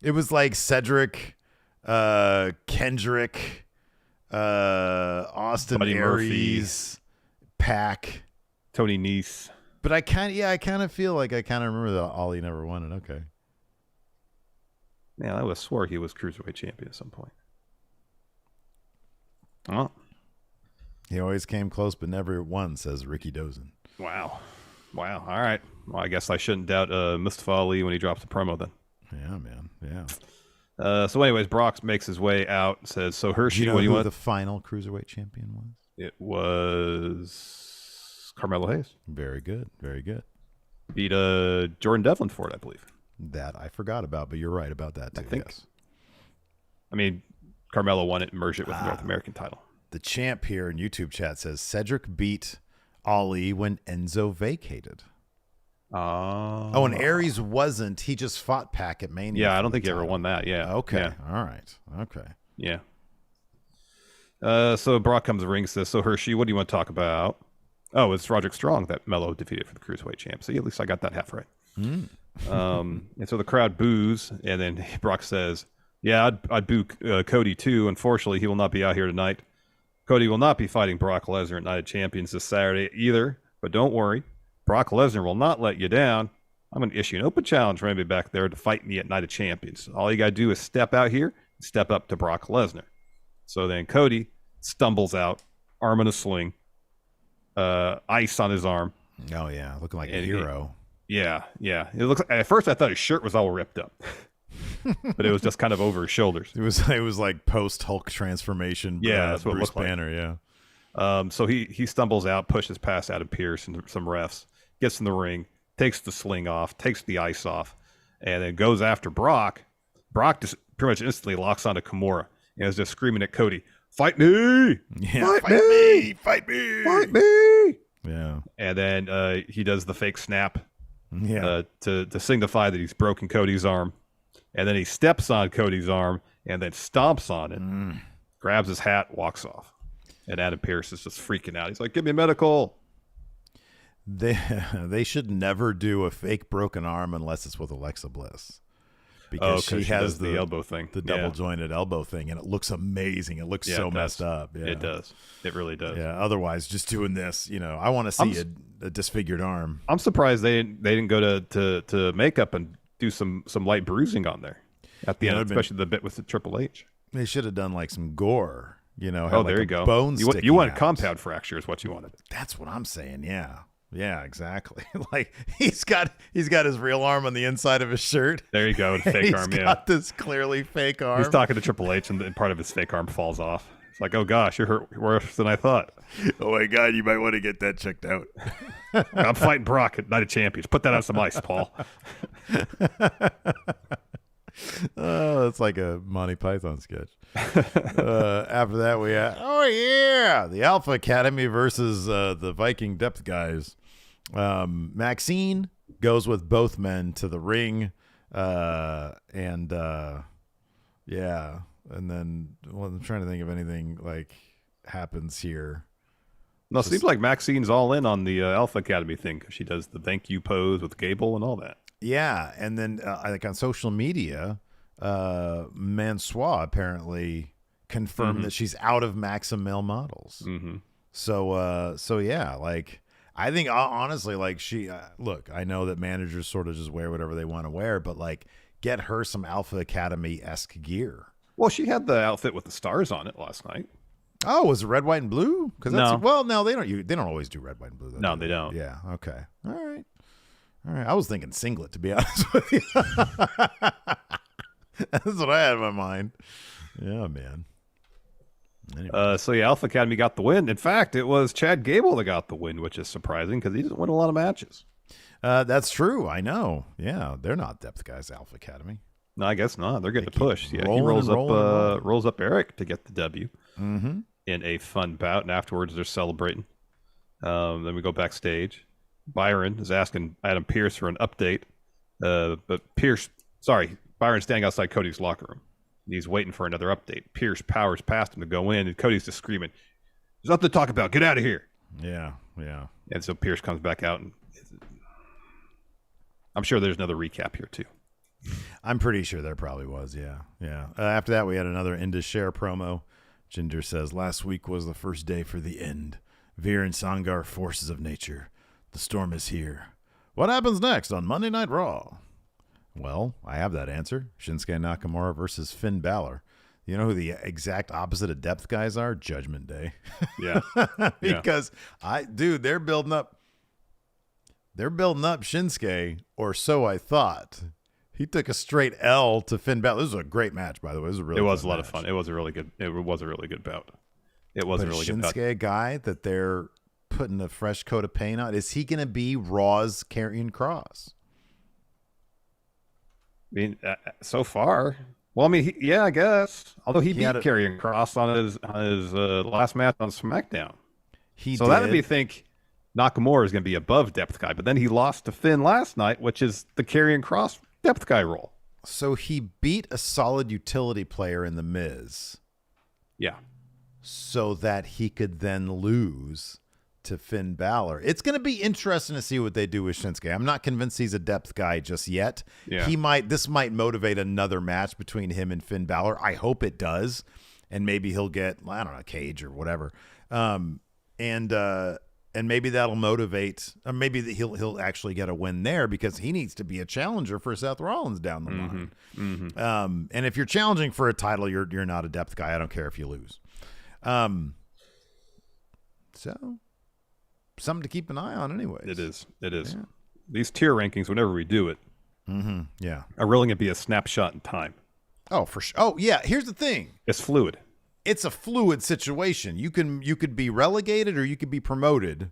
It was like Cedric, Kendrick, Austin Buddy Aries, Pac, Tony Nese. But I kind of feel like I kind of remember that Ali never won it. Okay. Yeah, I would have swore he was Cruiserweight champion at some point. Oh. He always came close, but never won, says Ricky Dozen. Wow. All right. Well, I guess I shouldn't doubt Mustafa Ali when he drops a promo then. Yeah, man. Yeah. So anyways, Brock makes his way out, says, so Hershey, what do you want? The final Cruiserweight champion was? It was Carmelo Hayes. Very good. Very good. Beat Jordan Devlin for it, I believe. That I forgot about, but you're right about that too. I think. Yes. I mean, Carmelo won it and merged it with the North American title. The champ here in YouTube chat says Cedric beat Ali when Enzo vacated. Oh, and Aries wasn't. He just fought Pac at Mania. Yeah, I don't think he ever won that. Yeah. Okay. Yeah. All right. Okay. Yeah. So Brock comes to the ring, says, so Hershey, what do you want to talk about? Oh, it's Roderick Strong that Mello defeated for the Cruiserweight champ. So at least I got that half right. And so the crowd boos, and then Brock says, yeah, I'd boo Cody too. Unfortunately, he will not be out here tonight. Cody will not be fighting Brock Lesnar at Night of Champions this Saturday either, but don't worry. Brock Lesnar will not let you down. I'm going to issue an open challenge for anybody back there to fight me at Night of Champions. All you got to do is step out here and step up to Brock Lesnar. So then Cody stumbles out, arm in a sling, ice on his arm. Oh, yeah. Looking like a hero. Yeah. It looks. At first, I thought his shirt was all ripped up. but it was just kind of over his shoulders. It was like post Hulk transformation. Yeah, that's what Bruce it looked Banner. like. Yeah. So he stumbles out, pushes past Adam Pearce and some refs, gets in the ring, takes the sling off, takes the ice off, and then goes after Brock. Brock just pretty much instantly locks onto Kimura and is just screaming at Cody, "Fight me! Yeah, fight me! Fight me! Fight me!" Yeah. And then he does the fake snap Yeah. to signify that he's broken Cody's arm. And then he steps on Cody's arm and then stomps on it, grabs his hat, walks off. And Adam Pearce is just freaking out. He's like, "Give me a medical." They should never do a fake broken arm unless it's with Alexa Bliss. Because she has the elbow thing. The double jointed elbow thing, and it looks amazing. It looks so messed up. Yeah. It does. It really does. Yeah. Otherwise, just doing this, I want to see a disfigured arm. I'm surprised they didn't go to makeup and do some light bruising on there at the end, especially the bit with the Triple H. They should have done like some gore. There you go. Bones. You wanted compound fracture is what you wanted. That's what I'm saying. Yeah. Yeah, exactly. Like he's got his real arm on the inside of his shirt. There you go, fake arm. He's got this clearly fake arm. He's talking to Triple H, and part of his fake arm falls off. It's like, oh gosh, you're hurt worse than I thought. Oh my God, you might want to get that checked out. I'm fighting Brock at Night of Champions. Put that on some ice, Paul. Oh, it's like a Monty Python sketch. After that, we had the Alpha Academy versus the Viking Depth guys. Maxine goes with both men to the ring, and then I'm trying to think if anything like happens here. No, it seems like Maxine's all in on the Alpha Academy thing because she does the thank you pose with Gable and all that. Yeah, and then like on social media, Mansois apparently confirmed that she's out of Maxim male models. Mm-hmm. So yeah, like I think honestly, like she look, I know that managers sort of just wear whatever they want to wear, but like get her some Alpha Academy-esque gear. Well, she had the outfit with the stars on it last night. Oh, was it red, white, and blue? Because no. They don't always do red, white, and blue. No, they don't. Yeah. Okay. All right. I was thinking singlet, to be honest with you. That's what I had in my mind. Yeah, man. Anyway. So yeah, Alpha Academy got the win. In fact, it was Chad Gable that got the win, which is surprising because he doesn't win a lot of matches. That's true. I know. Yeah, they're not depth guys, Alpha Academy. No, I guess not. They're getting a push. Yeah, he rolls up Eric to get the W in a fun bout, and afterwards they're celebrating. Then we go backstage. Byron is asking Adam Pearce for an update, but Byron's standing outside Cody's locker room. He's waiting for another update. Pearce powers past him to go in, and Cody's just screaming, "There's nothing to talk about. Get out of here!" Yeah. And so Pearce comes back out, and I'm sure there's another recap here too. I'm pretty sure there probably was. Yeah. After that, we had another End to Share promo. Ginger says, "Last week was the first day for the end. Veer and Sangar, forces of nature. The storm is here. What happens next on Monday Night Raw?" Well, I have that answer. Shinsuke Nakamura versus Finn Balor. You know who the exact opposite of depth guys are? Judgment Day. Yeah. Because they're building up Shinsuke, or so I thought. He took a straight L to Finn Balor. This was a great match, by the way. It was a lot of fun. It was a really good bout. It was a really good bout. Shinsuke guy that they're putting a fresh coat of paint on, is he going to be Raw's Karrion Kross? I mean, so far. Well, I mean, I guess. Although he beat Karrion Kross on his last match on SmackDown. That made me think Nakamura is going to be above depth guy, but then he lost to Finn last night, which is the Karrion Kross depth guy role. So he beat a solid utility player in The Miz. Yeah. So that he could then lose to Finn Balor. It's going to be interesting to see what they do with Shinsuke. I'm not convinced he's a depth guy just yet. Yeah. This might motivate another match between him and Finn Balor. I hope it does. And maybe he'll get, I don't know, a cage or whatever. And maybe that'll motivate, or maybe he'll actually get a win there, because he needs to be a challenger for Seth Rollins down the line. Mm-hmm. And if you're challenging for a title, you're not a depth guy. I don't care if you lose. So something to keep an eye on anyways. It is. Yeah. These tier rankings, whenever we do it, Mm-hmm. Yeah. are really going to be a snapshot in time. Oh, for sure. Oh, yeah. Here's the thing. It's fluid. It's a fluid situation. You could be relegated or you could be promoted,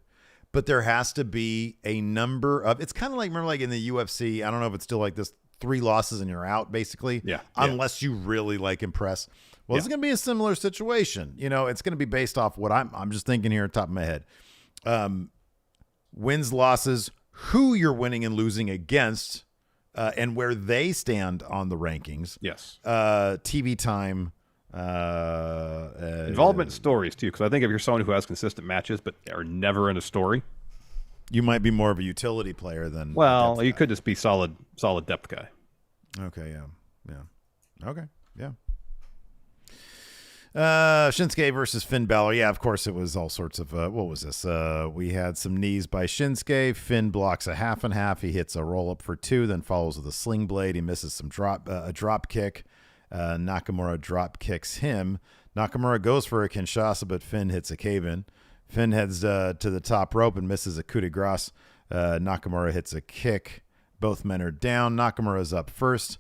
but there has to be a number of. It's kind of like, remember, like in the UFC. I don't know if it's still like this: 3 losses and you're out, basically. Yeah. Unless you really like impress. Well, it's going to be a similar situation. You know, it's going to be based off what I'm just thinking here at the top of my head. Wins, losses, who you're winning and losing against, and where they stand on the rankings. Yes. TV time. Involvement in stories, too, because I think if you're someone who has consistent matches but are never in a story, you might be more of a utility player than. well, you could just be solid depth guy. Okay, yeah. Okay, yeah. Shinsuke versus Finn Balor. Yeah, of course it was all sorts of, what was this? We had some knees by Shinsuke. Finn blocks a half and half. He hits a roll up for 2, then follows with a sling blade. He misses some a drop kick. Nakamura drop kicks him. Nakamura goes for a Kinshasa, but Finn hits a cave-in. Finn heads to the top rope and misses a coup de grace. Nakamura hits a kick. Both men are down. Nakamura's up first.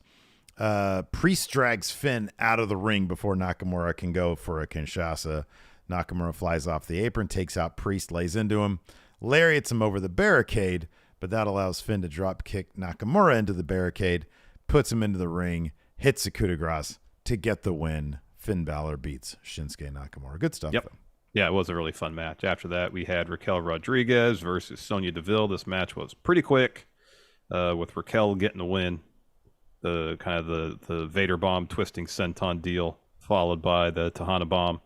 Priest drags Finn out of the ring before Nakamura can go for a Kinshasa. Nakamura flies off the apron, takes out Priest, lays into him, lariats him over the barricade, but that allows Finn to drop kick Nakamura into the barricade, puts him into the ring, hits a coup de grace to get the win. Finn Balor beats Shinsuke Nakamura. Good stuff, though. Yeah, it was a really fun match. After that, we had Raquel Rodriguez versus Sonya Deville. This match was pretty quick, with Raquel getting the win. The kind of the Vader bomb twisting senton deal, followed by the Tahana bomb.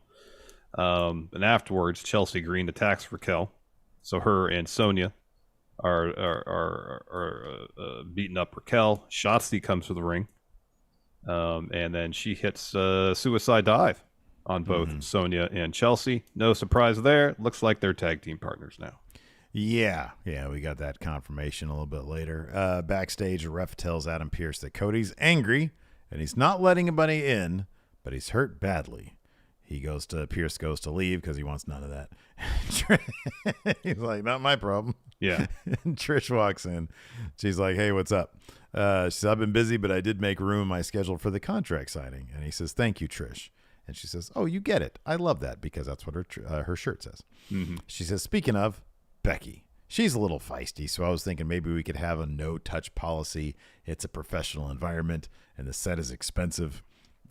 And afterwards, Chelsea Green attacks Raquel. So her and Sonya are beating up Raquel. Shotzi comes to the ring. And then she hits a suicide dive on both Sonya and Chelsea. No surprise there. Looks like they're tag team partners now. Yeah, we got that confirmation a little bit later. Backstage, a ref tells Adam Pearce that Cody's angry and he's not letting anybody in, but he's hurt badly. Pearce goes to leave because he wants none of that. He's like, not my problem. Yeah. And Trish walks in. She's like, hey, what's up? She says, I've been busy, but I did make room in my schedule for the contract signing. And he says, thank you, Trish. And she says, oh, you get it. I love that because that's what her shirt says. Mm-hmm. She says, speaking of, Becky. She's a little feisty, so I was thinking maybe we could have a no-touch policy. It's a professional environment, and the set is expensive.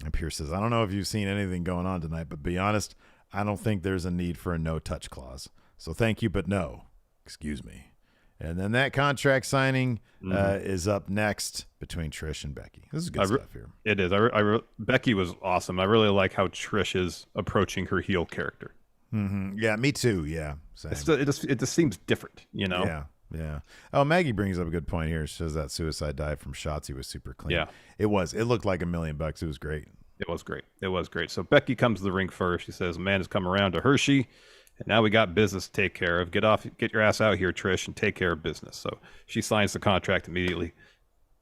And Pierce says, I don't know if you've seen anything going on tonight, but be honest, I don't think there's a need for a no-touch clause. So thank you, but no. Excuse me. And then that contract signing is up next between Trish and Becky. This is good stuff here. It is. Becky was awesome. I really like how Trish is approaching her heel character. Mm-hmm. Yeah, me too. Yeah, it just seems different, you know. Yeah. Oh, Maggie brings up a good point here. She says that suicide dive from Shotzi was super clean. Yeah, it was. It looked like $1 million. It was great. It was great. So Becky comes to the ring first. She says, "Man has come around to Hershey, and now we got business to take care of. Get your ass out here, Trish, and take care of business." So she signs the contract immediately.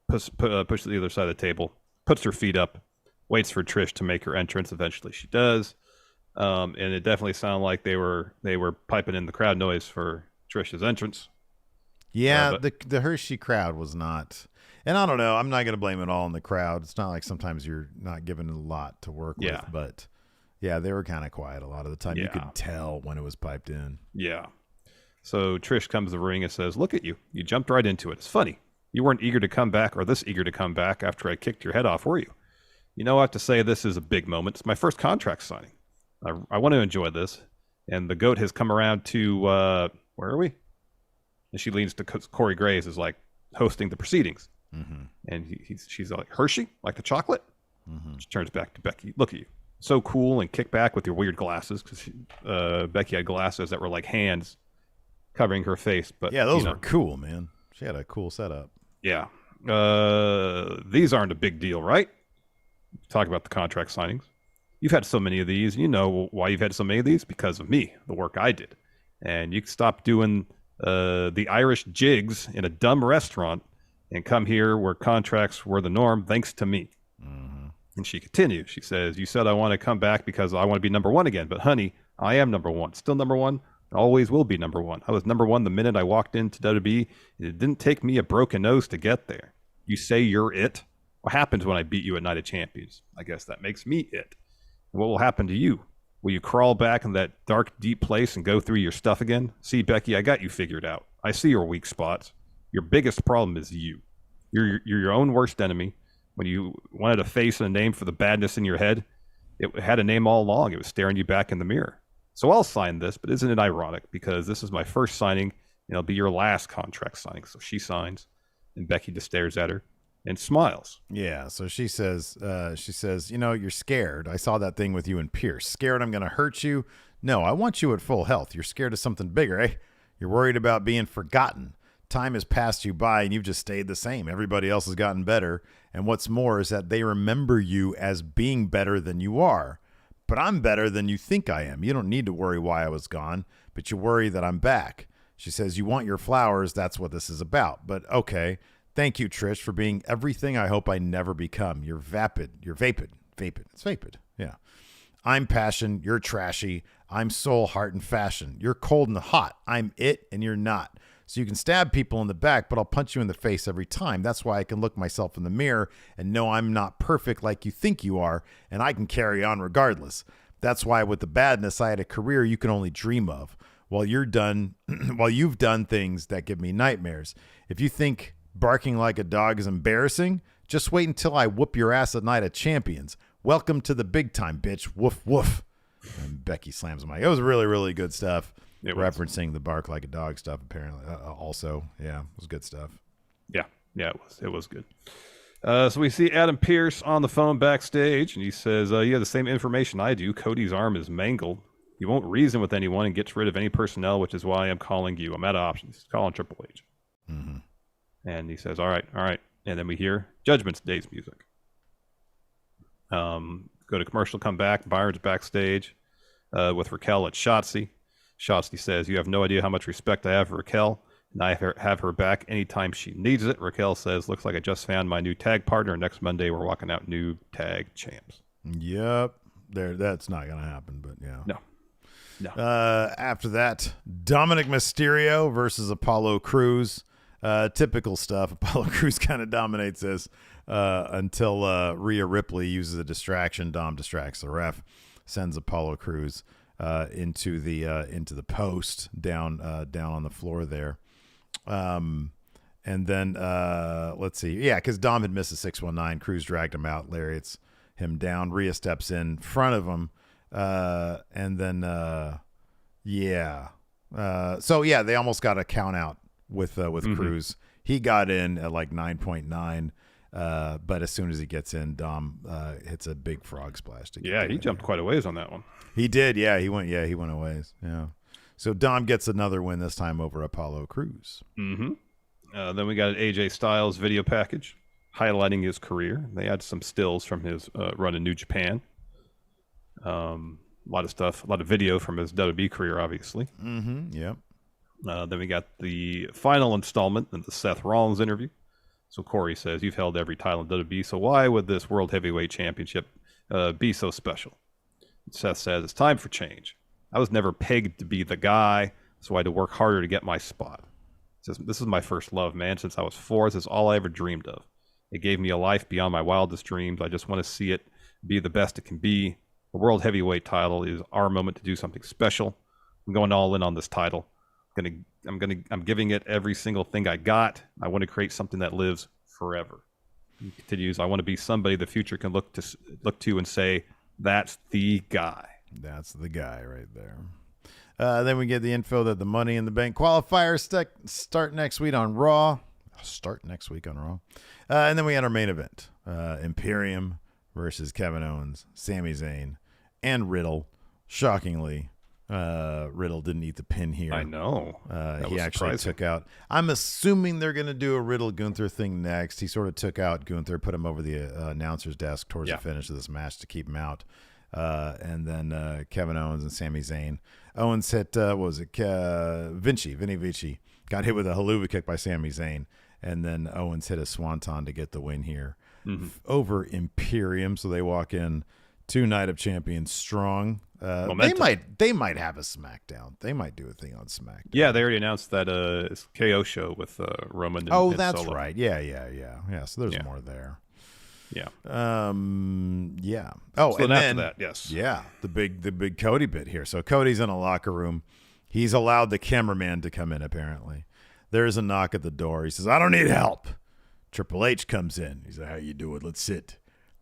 Pushes to the other side of the table. Puts her feet up. Waits for Trish to make her entrance. Eventually, she does. And it definitely sounded like they were piping in the crowd noise for Trish's entrance. Yeah, the Hershey crowd was not, and I don't know. I'm not going to blame it all on the crowd. It's not like sometimes you're not given a lot to work with, but yeah, they were kind of quiet a lot of the time. Yeah. You could tell when it was piped in. Yeah. So Trish comes to the ring and says, "Look at you. You jumped right into it. It's funny. You weren't eager to come back, or this eager to come back after I kicked your head off, were you? You know, I have to say this is a big moment. It's my first contract signing. I want to enjoy this." And the goat has come around to, where are we? And she leans to Corey Graves, is like hosting the proceedings. Mm-hmm. And she's like, Hershey? Like the chocolate? Mm-hmm. She turns back to Becky. Look at you. So cool, and kick back with your weird glasses, because Becky had glasses that were like hands covering her face. But yeah, those were cool, man. She had a cool setup. Yeah. These aren't a big deal, right? Talk about the contract signings. You've had so many of these. You know why you've had so many of these? Because of me, the work I did. And you can stop doing the Irish jigs in a dumb restaurant and come here where contracts were the norm thanks to me. Mm-hmm. And she continues. She says, you said I want to come back because I want to be number one again. But honey, I am number one. Still number one. Always will be number one. I was number one the minute I walked into WWE. It didn't take me a broken nose to get there. You say you're it. What happens when I beat you at Night of Champions? I guess that makes me it. What will happen to you? Will you crawl back in that dark, deep place and go through your stuff again? See, Becky, I got you figured out. I see your weak spots. Your biggest problem is you. You're your own worst enemy. When you wanted a face and a name for the badness in your head, it had a name all along. It was staring you back in the mirror. So I'll sign this, but isn't it ironic? Because this is my first signing, and it'll be your last contract signing. So she signs, and Becky just stares at her and smiles. Yeah, so she says, you're scared. I saw that thing with you and Pierce. Scared I'm going to hurt you? No, I want you at full health. You're scared of something bigger, eh? You're worried about being forgotten. Time has passed you by, and you've just stayed the same. Everybody else has gotten better, and what's more is that they remember you as being better than you are. But I'm better than you think I am. You don't need to worry why I was gone, but you worry that I'm back. She says, you want your flowers. That's what this is about. But okay. Thank you, Trish, for being everything I hope I never become. You're vapid. You're vapid. Vapid. It's vapid. Yeah. I'm passion. You're trashy. I'm soul, heart, and fashion. You're cold and hot. I'm it, and you're not. So you can stab people in the back, but I'll punch you in the face every time. That's why I can look myself in the mirror and know I'm not perfect like you think you are, and I can carry on regardless. That's why with the badness, I had a career you can only dream of. While you've done things that give me nightmares. If you think barking like a dog is embarrassing, just wait until I whoop your ass at Night of Champions. Welcome to the big time, bitch. Woof, woof. And Becky slams the mic. It was really, really good stuff. Referencing the bark like a dog stuff, apparently. Also, yeah, it was good stuff. Yeah, it was good. So we see Adam Pearce on the phone backstage, and he says, you have the same information I do. Cody's arm is mangled. He won't reason with anyone and gets rid of any personnel, which is why I'm calling you. I'm out of options. He's calling Triple H. Mm-hmm. And he says, all right. And then we hear Judgment Day's music. Go to commercial, come back. Byron's backstage with Raquel at Shotzi. Shotzi says, you have no idea how much respect I have for Raquel, and I have her back anytime she needs it. Raquel says, looks like I just found my new tag partner. Next Monday, we're walking out new tag champs. Yep. That's not going to happen, but yeah. No. After that, Dominic Mysterio versus Apollo Crews. Typical stuff. Apollo Crews kind of dominates this until Rhea Ripley uses a distraction. Dom distracts the ref, sends Apollo Crews into the post down on the floor there. And then let's see. Yeah, because Dom had missed a 619. Crews dragged him out. Lariats him down. Rhea steps in front of him. And then so yeah, they almost got a count out with Crews. He got in at like 9.9. But as soon as he gets in, Dom hits a big frog splash. He jumped quite a ways on that one. He did. Yeah, he went a ways. Yeah. So Dom gets another win, this time over Apollo Crews. Mm-hmm. Then we got an AJ Styles video package highlighting his career. They had some stills from his run in New Japan. A lot of stuff, a lot of video from his WWE career, obviously. Mm-hmm. Yep. Then we got the final installment in the Seth Rollins interview. So Corey says, you've held every title in WWE, so why would this World Heavyweight Championship be so special? And Seth says, it's time for change. I was never pegged to be the guy, so I had to work harder to get my spot. He says, this is my first love, man. Since I was 4, this is all I ever dreamed of. It gave me a life beyond my wildest dreams. I just want to see it be the best it can be. The World Heavyweight title is our moment to do something special. I'm going all in on this title. I'm giving it every single thing I got. I want to create something that lives forever. He continues, I want to be somebody the future can look to and say, that's the guy. That's the guy right there. Then we get the info that the Money in the Bank qualifiers start next week on Raw. And then we had our main event. Imperium versus Kevin Owens, Sami Zayn, and Riddle. Shockingly, Riddle didn't eat the pin here. I know. He actually took out. I'm assuming they're going to do a Riddle Gunther thing next. He sort of took out Gunther, put him over the announcer's desk towards the finish of this match to keep him out. And then Kevin Owens and Sami Zayn. Owens hit, Vinny Vici. Got hit with a haluva kick by Sami Zayn. And then Owens hit a swanton to get the win here over Imperium. So they walk in 2 Night of Champions strong. They might have a SmackDown. They might do a thing on SmackDown. Yeah, they already announced that KO show with Roman. And that's Solo. right. Yeah. So there's more there. Yeah. Yeah. Oh, so and then after that, yes. Yeah, the big Cody bit here. So Cody's in a locker room. He's allowed the cameraman to come in. Apparently, there's a knock at the door. He says, "I don't need help." Triple H comes in. He says, "How you doing? Let's sit.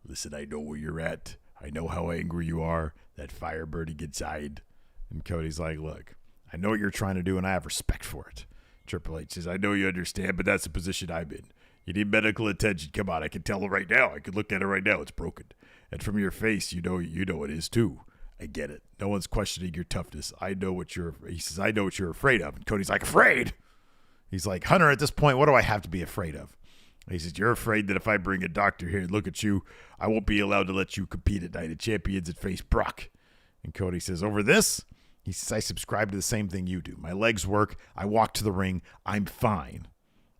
Listen, I know where you're at. I know how angry you are. That Firebird gets eyed." And Cody's like, "Look, I know what you're trying to do, and I have respect for it." Triple H says, "I know you understand, but that's the position I'm in. You need medical attention. Come on, I can tell it right now. I can look at it right now. It's broken. And from your face, you know it is too. I get it. No one's questioning your toughness. I know what you're." He says, "I know what you're afraid of." And Cody's like, "Afraid?" He's like, "Hunter, at this point, what do I have to be afraid of?" He says, "You're afraid that if I bring a doctor here and look at you, I won't be allowed to let you compete at Night of Champions and face Brock." And Cody says, "Over this?" He says, "I subscribe to the same thing you do. My legs work. I walk to the ring. I'm fine."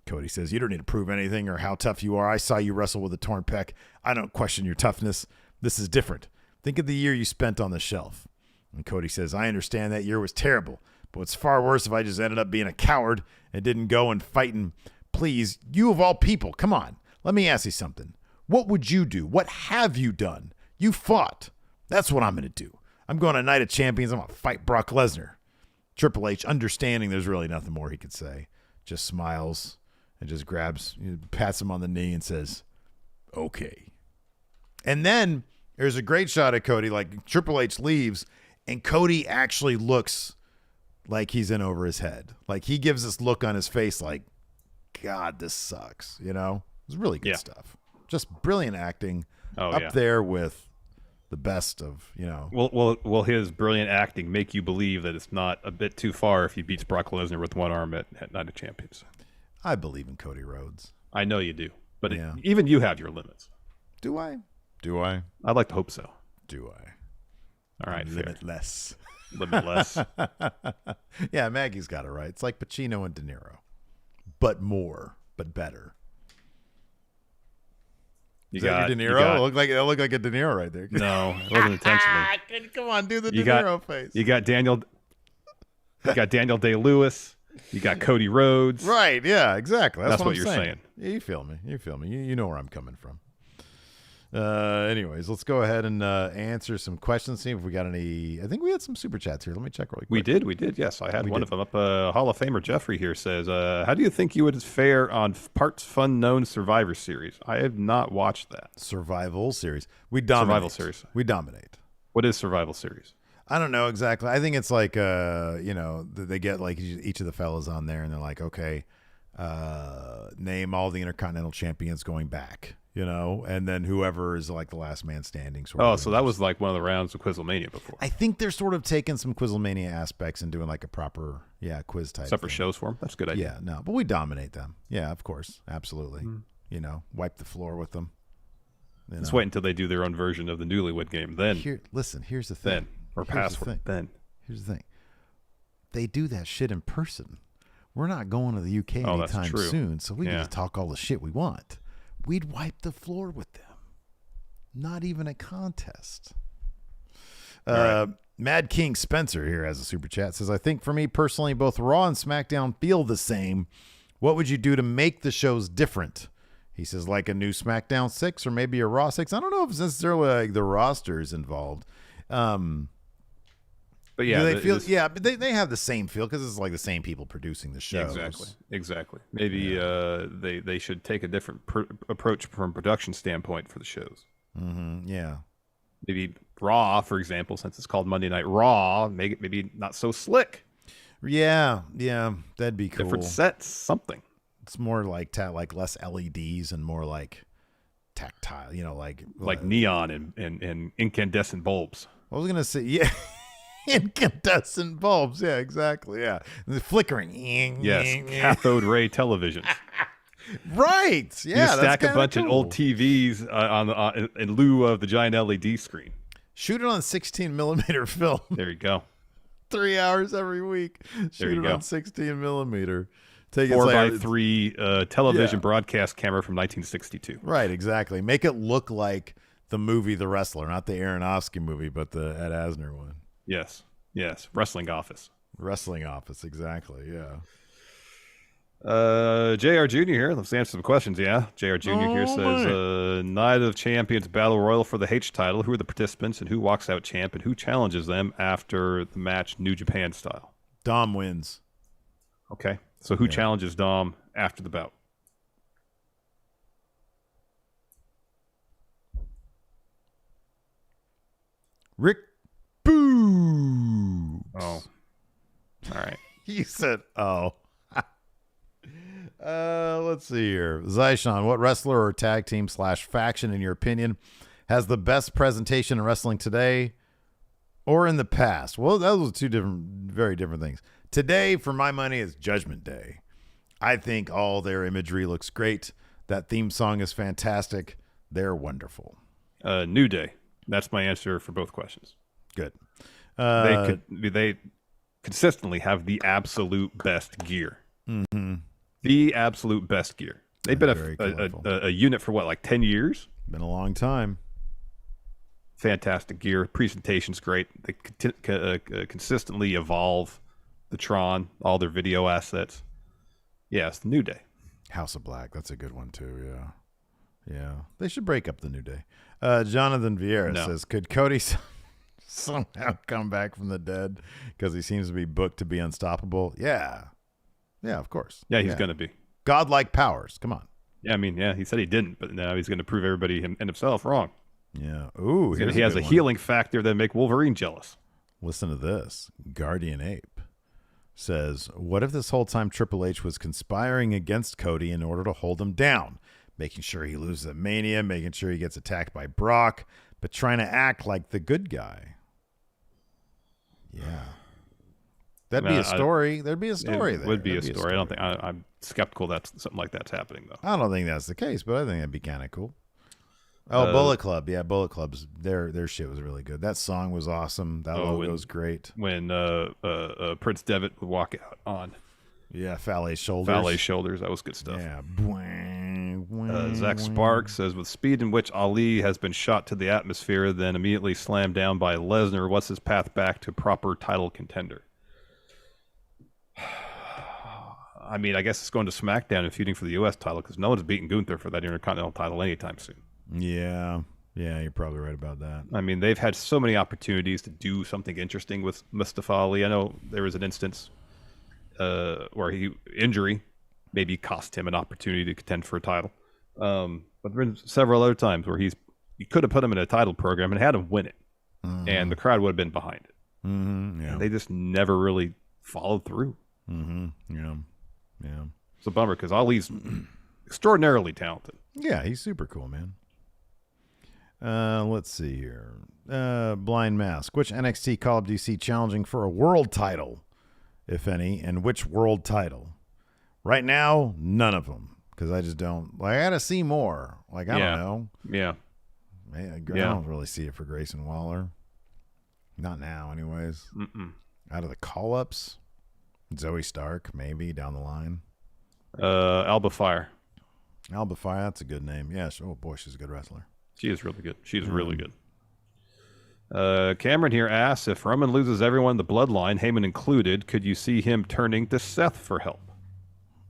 Cody says, "You don't need to prove anything or how tough you are. I saw you wrestle with a torn pec. I don't question your toughness. This is different. Think of the year you spent on the shelf." And Cody says, "I understand that year was terrible, but it's far worse if I just ended up being a coward and didn't go and fight. And please, you of all people, come on. Let me ask you something. What would you do? What have you done? You fought. That's what I'm going to do. I'm going to Night of Champions. I'm going to fight Brock Lesnar." Triple H, understanding there's really nothing more he could say, just smiles and just pats him on the knee and says, "Okay." And then there's a great shot of Cody, like Triple H leaves, and Cody actually looks like he's in over his head. Like he gives this look on his face like, God, this sucks. You know, it's really good stuff. Just brilliant acting there with the best of, you know. Will his brilliant acting make you believe that it's not a bit too far if he beats Brock Lesnar with one arm at Night of Champions? I believe in Cody Rhodes. I know you do, but even you have your limits. Do I? I'd like to hope so. Do I? All right, limitless. Limitless. Yeah, Maggie's got it right. It's like Pacino and De Niro, but better. Is that your De Niro? It looked like a De Niro right there. No, it wasn't intentionally. Come on, do the De Niro face. You got Daniel Day-Lewis. You got Cody Rhodes. Right, yeah, exactly. That's what you're saying. Yeah, you feel me. You know where I'm coming from. Anyways, let's go ahead and answer some questions. See if we got any. I think we had some super chats here. Let me check really quick. We did. Yes, I had one of them up. Hall of Famer Jeffrey here says, "How do you think you would fare on Parts Fun Known Survivor Series?" I have not watched that. Survival Series. We dominate. What is Survival Series? I don't know exactly. I think it's like they get like each of the fellas on there and they're like, okay, name all the Intercontinental Champions going back. You know, and then whoever is like the last man standing. So that was like one of the rounds of Quizlemania before. I think they're sort of taking some Quizlemania aspects and doing like a proper, quiz type. Separate shows for them. That's a good idea. Yeah, no, but we dominate them. Yeah, of course, absolutely. You know, wipe the floor with them. Let's wait until they do their own version of the Newlywed Game. Then here's the thing. Password. Here's the thing. They do that shit in person. We're not going to the UK anytime soon, so we get to talk all the shit we want. We'd wipe the floor with them. Not even a contest. Right. Mad King Spencer here has a super chat. Says, "I think for me personally, both Raw and SmackDown feel the same. What would you do to make the shows different?" He says, like a new SmackDown 6 or maybe a Raw 6. I don't know if it's necessarily like the roster is involved. But yeah, but they have the same feel because it's like the same people producing the shows. Exactly. Maybe they should take a different approach from a production standpoint for the shows. Mm-hmm. Yeah. Maybe Raw, for example, since it's called Monday Night Raw, make it maybe not so slick. Yeah, that'd be cool. Different sets, something. It's more like less LEDs and more like tactile. You know, like neon and incandescent bulbs. I was gonna say, yeah. Incandescent bulbs. Yeah, exactly. Yeah. The flickering. Yes. Cathode ray televisions. Right. Yeah. You stack a bunch of old TVs in lieu of the giant LED screen. Shoot it on 16 millimeter film. There you go. 3 hours every week. Shoot it on 16 millimeter. Take 4x3 television broadcast camera from 1962. Right. Exactly. Make it look like the movie The Wrestler, not the Aronofsky movie, but the Ed Asner one. Yes. Wrestling Office. Wrestling Office, exactly. Yeah. JR Jr. here. Let's answer some questions. Yeah. JR Jr. here says, Night of Champions Battle Royal for the H title. Who are the participants and who walks out champ and who challenges them after the match New Japan style? Dom wins. Okay. So who challenges Dom after the bout? Rick Boogs. Oh. All right. You said, oh. Let's see here. Zyshawn, what wrestler or tag team / faction, in your opinion, has the best presentation in wrestling today or in the past? Well, those are two very different things. Today, for my money, is Judgment Day. I think all their imagery looks great. That theme song is fantastic. They're wonderful. New Day. That's my answer for both questions. Good. They consistently have the absolute best gear. Mm-hmm. The absolute best gear. They've been a unit for what, like 10 years? Been a long time. Fantastic gear. Presentation's great. They consistently evolve the Tron, all their video assets. Yes, the New Day. House of Black. That's a good one, too. Yeah. Yeah. They should break up the New Day. Jonathan Vieira says, could Cody somehow come back from the dead because he seems to be booked to be unstoppable? Yeah. Yeah, of course. Yeah, he's going to be. Godlike powers. Come on. Yeah, I mean, he said he didn't, but now he's going to prove everybody and himself wrong. Yeah. Ooh, he has a healing factor that make Wolverine jealous. Listen to this. Guardian Ape says, what if this whole time Triple H was conspiring against Cody in order to hold him down, making sure he loses at Mania, making sure he gets attacked by Brock, but trying to act like the good guy? Yeah. That'd be a story. There'd be a story there. Would be a story. I don't think I'm skeptical that something like that's happening, though. I don't think that's the case, but I think that'd be kind of cool. Oh, Bullet Club. Yeah, Bullet Club's their shit was really good. That song was awesome. That logo was great. When Prince Devitt would walk out on Fale's shoulders. That was good stuff. Yeah. Zach Sparks says, with speed in which Ali has been shot to the atmosphere, then immediately slammed down by Lesnar, what's his path back to proper title contender? I mean, I guess it's going to SmackDown and feuding for the U.S. title because no one's beating Gunther for that Intercontinental title anytime soon. Yeah, you're probably right about that. I mean, they've had so many opportunities to do something interesting with Mustafa Ali. I know there was an instance where injury maybe cost him an opportunity to contend for a title. But there have been several other times where you could have put him in a title program and had him win it, and the crowd would have been behind it. Mm-hmm, yeah. And they just never really followed through. Mm-hmm. Yeah. It's a bummer because Ali's extraordinarily talented. Yeah, he's super cool, man. Let's see here. Blind Mask. Which NXT call-up do you see challenging for a world title, if any, and which world title? Right now, none of them, because I just don't. I gotta see more. I don't know. Yeah. I don't really see it for Grayson Waller. Not now, anyways. Out of the call-ups, Zoe Stark, maybe down the line. Alba Fire. Alba Fire, that's a good name. Yes. Oh boy, she's a good wrestler. She is really good. She's really good. Cameron here asks, if Roman loses everyone in the bloodline, Heyman included, could you see him turning to Seth for help?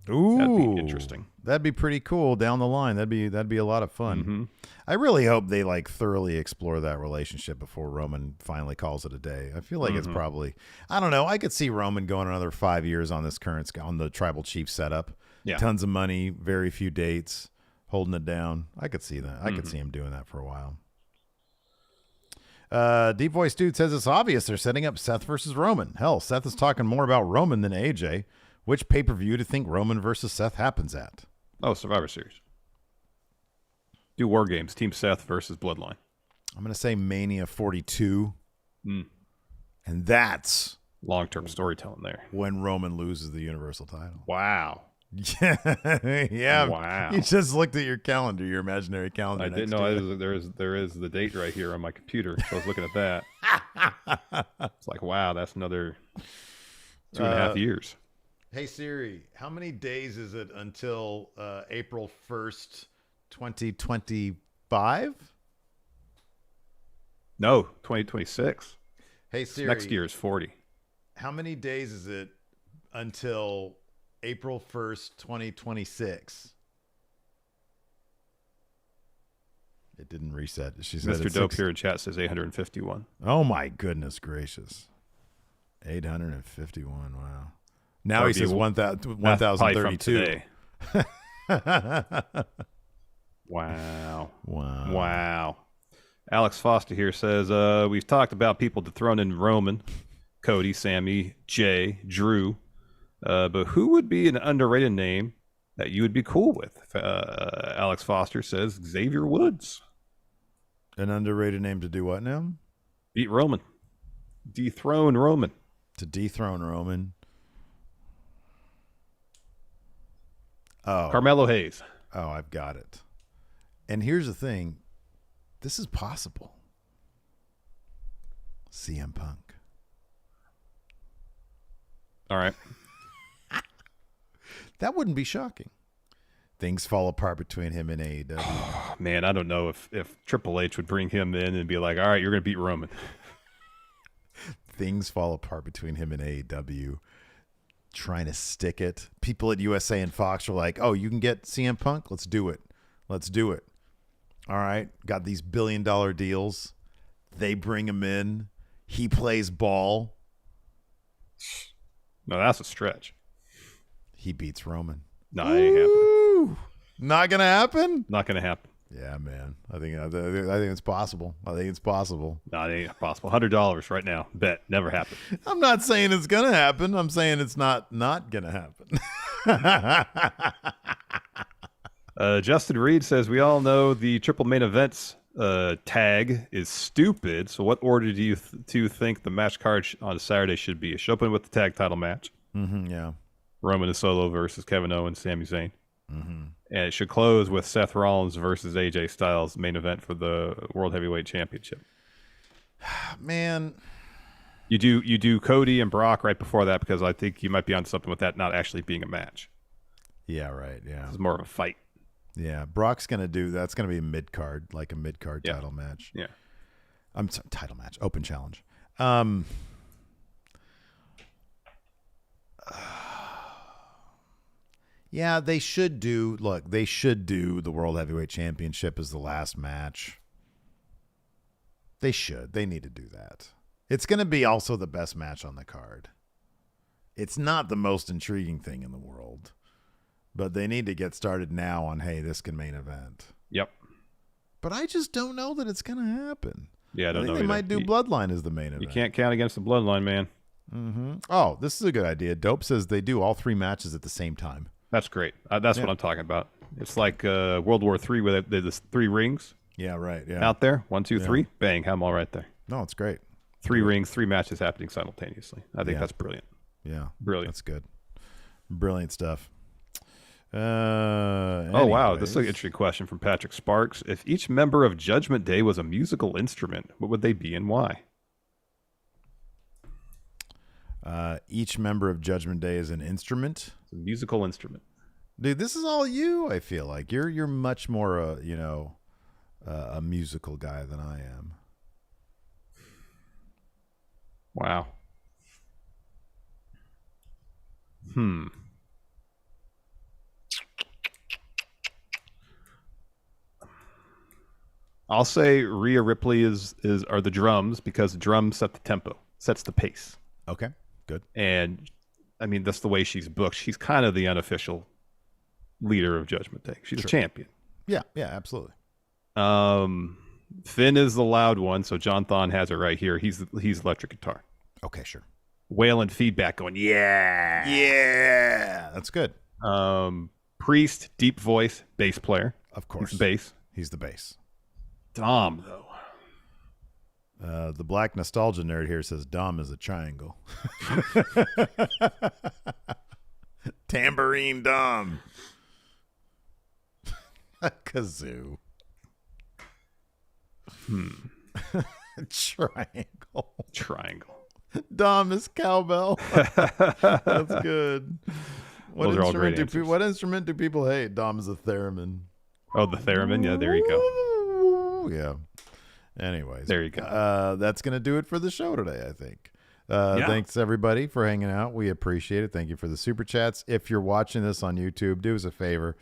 Ooh, that'd be interesting. That'd be pretty cool down the line. That'd be a lot of fun. Mm-hmm. I really hope they thoroughly explore that relationship before Roman finally calls it a day. I feel like it's probably, I don't know. I could see Roman going another 5 years on the Tribal Chief setup. Yeah. Tons of money, very few dates, holding it down. I could see that. I could see him doing that for a while. Deep Voice Dude says it's obvious they're setting up Seth versus Roman. Hell, Seth is talking more about Roman than AJ. Which pay-per-view do you think Roman versus Seth happens at? Oh, Survivor Series. Do War Games. Team Seth versus Bloodline. I'm going to say Mania 42. And that's long-term storytelling there. When Roman loses the Universal title. Wow. Yeah. Wow. You just looked at your calendar, your imaginary calendar. I didn't know there is the date right here on my computer. So I was looking at that. It's like, wow, that's another 2.5 years. Hey Siri, how many days is it until April 1st, 2025? No, 2026. Hey Siri, Next year is 40. how many days is it until April 1st, 2026? It didn't reset. She said Mr. Dope here in chat says 851. Oh my goodness gracious. 851. Wow. Now he says 1,032. Wow. Wow. Alex Foster here says, we've talked about people dethroning Roman, Cody, Sammy, Jay, Drew. But who would be an underrated name that you would be cool with? Alex Foster says Xavier Woods. An underrated name to do what now? Beat Roman. Dethrone Roman. To dethrone Roman. Oh. Carmelo Hayes. Oh, I've got it. And here's the thing. This is possible. CM Punk. All right. That wouldn't be shocking. Things fall apart between him and AEW. Man, I don't know if Triple H would bring him in and be like, all right, you're going to beat Roman. Things fall apart between him and AEW. Trying to stick it. People at USA and Fox are like, oh, you can get CM Punk? Let's do it. Let's do it. All right. Got these billion-dollar deals. They bring him in. He plays ball. No, that's a stretch. He beats Roman. No, it ain't happening. Not going to happen? Not going to happen. Yeah, man. I think it's possible. I think it's possible. No, it ain't possible. $100 right now. Bet. Never happened. I'm not saying it's going to happen. I'm saying it's not going to happen. Justin Reed says, we all know the triple main events tag is stupid. So what order do you two think the match card on Saturday should be? It should open with the tag title match. Mm-hmm, yeah. Roman and Solo versus Kevin Owens, Sami Zayn. Mm-hmm. And it should close with Seth Rollins versus AJ Styles main event for the World Heavyweight Championship. Man, you do Cody and Brock right before that because I think you might be on something with that not actually being a match. Yeah, right. Yeah, it's more of a fight. Yeah, Brock's gonna do that's gonna be a mid card, like a mid card title match. Yeah, I'm sorry, title match, open challenge. Yeah, they should do. Look, they should do the World Heavyweight Championship as the last match. They should. They need to do that. It's going to be also the best match on the card. It's not the most intriguing thing in the world, but they need to get started now on, hey, this can main event. Yep. But I just don't know that it's going to happen. Yeah, I don't know. They might do Bloodline as the main event. You can't count against the Bloodline, man. Mm-hmm. Oh, this is a good idea. Dope says they do all three matches at the same time. That's great. That's what I'm talking about. It's like World War III where there's 3 rings. Yeah, right. Yeah. Out there, 1, 2, 3, bang, have them all right there. No, it's great. 3 rings, 3 matches happening simultaneously. I think that's brilliant. Yeah, brilliant. That's good. Brilliant stuff. Oh wow, this is an interesting question from Patrick Sparks. If each member of Judgment Day was a musical instrument, what would they be and why? Each member of Judgment Day is an instrument. It's a musical instrument. Dude, this is all you. I feel like you're much more a musical guy than I am. Wow. I'll say Rhea Ripley are the drums because the drums set the tempo, sets the pace. Okay, good. And I mean, that's the way she's booked. She's kind of the unofficial leader of Judgment Day. She's a champion. Yeah, absolutely. Finn is the loud one, so John Thon has it right here. He's electric guitar. Okay, sure. Wailing feedback going, yeah. That's good. Priest, deep voice, bass player. Of course. He's the bass. He's the bass. Dom, though. The Black Nostalgia nerd here says Dom is a triangle. Tambourine Dom. Kazoo. Triangle. Dom is cowbell. That's good. What instrument do people hate? Dom is a theremin. Oh, the theremin? Yeah, there you go. Yeah. Anyways, There you go. That's going to do it for the show today, I think. Yeah. Thanks, everybody, for hanging out. We appreciate it. Thank you for the super chats. If you're watching this on YouTube, do us a favor.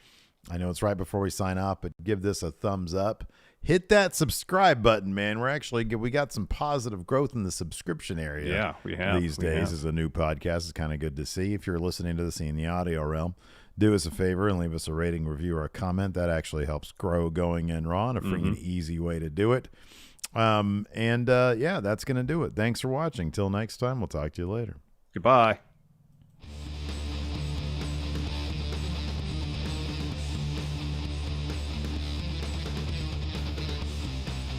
I know it's right before we sign off, but give this a thumbs up. Hit that subscribe button, man. We got some positive growth in the subscription area. Yeah, we have. These days as a new podcast. It's kind of good to see. If you're listening to this in the audio realm, do us a favor and leave us a rating, review, or a comment. That actually helps grow Going In Raw, and a freaking easy way to do it. Yeah, that's going to do it. Thanks for watching. Till next time, we'll talk to you later. Goodbye.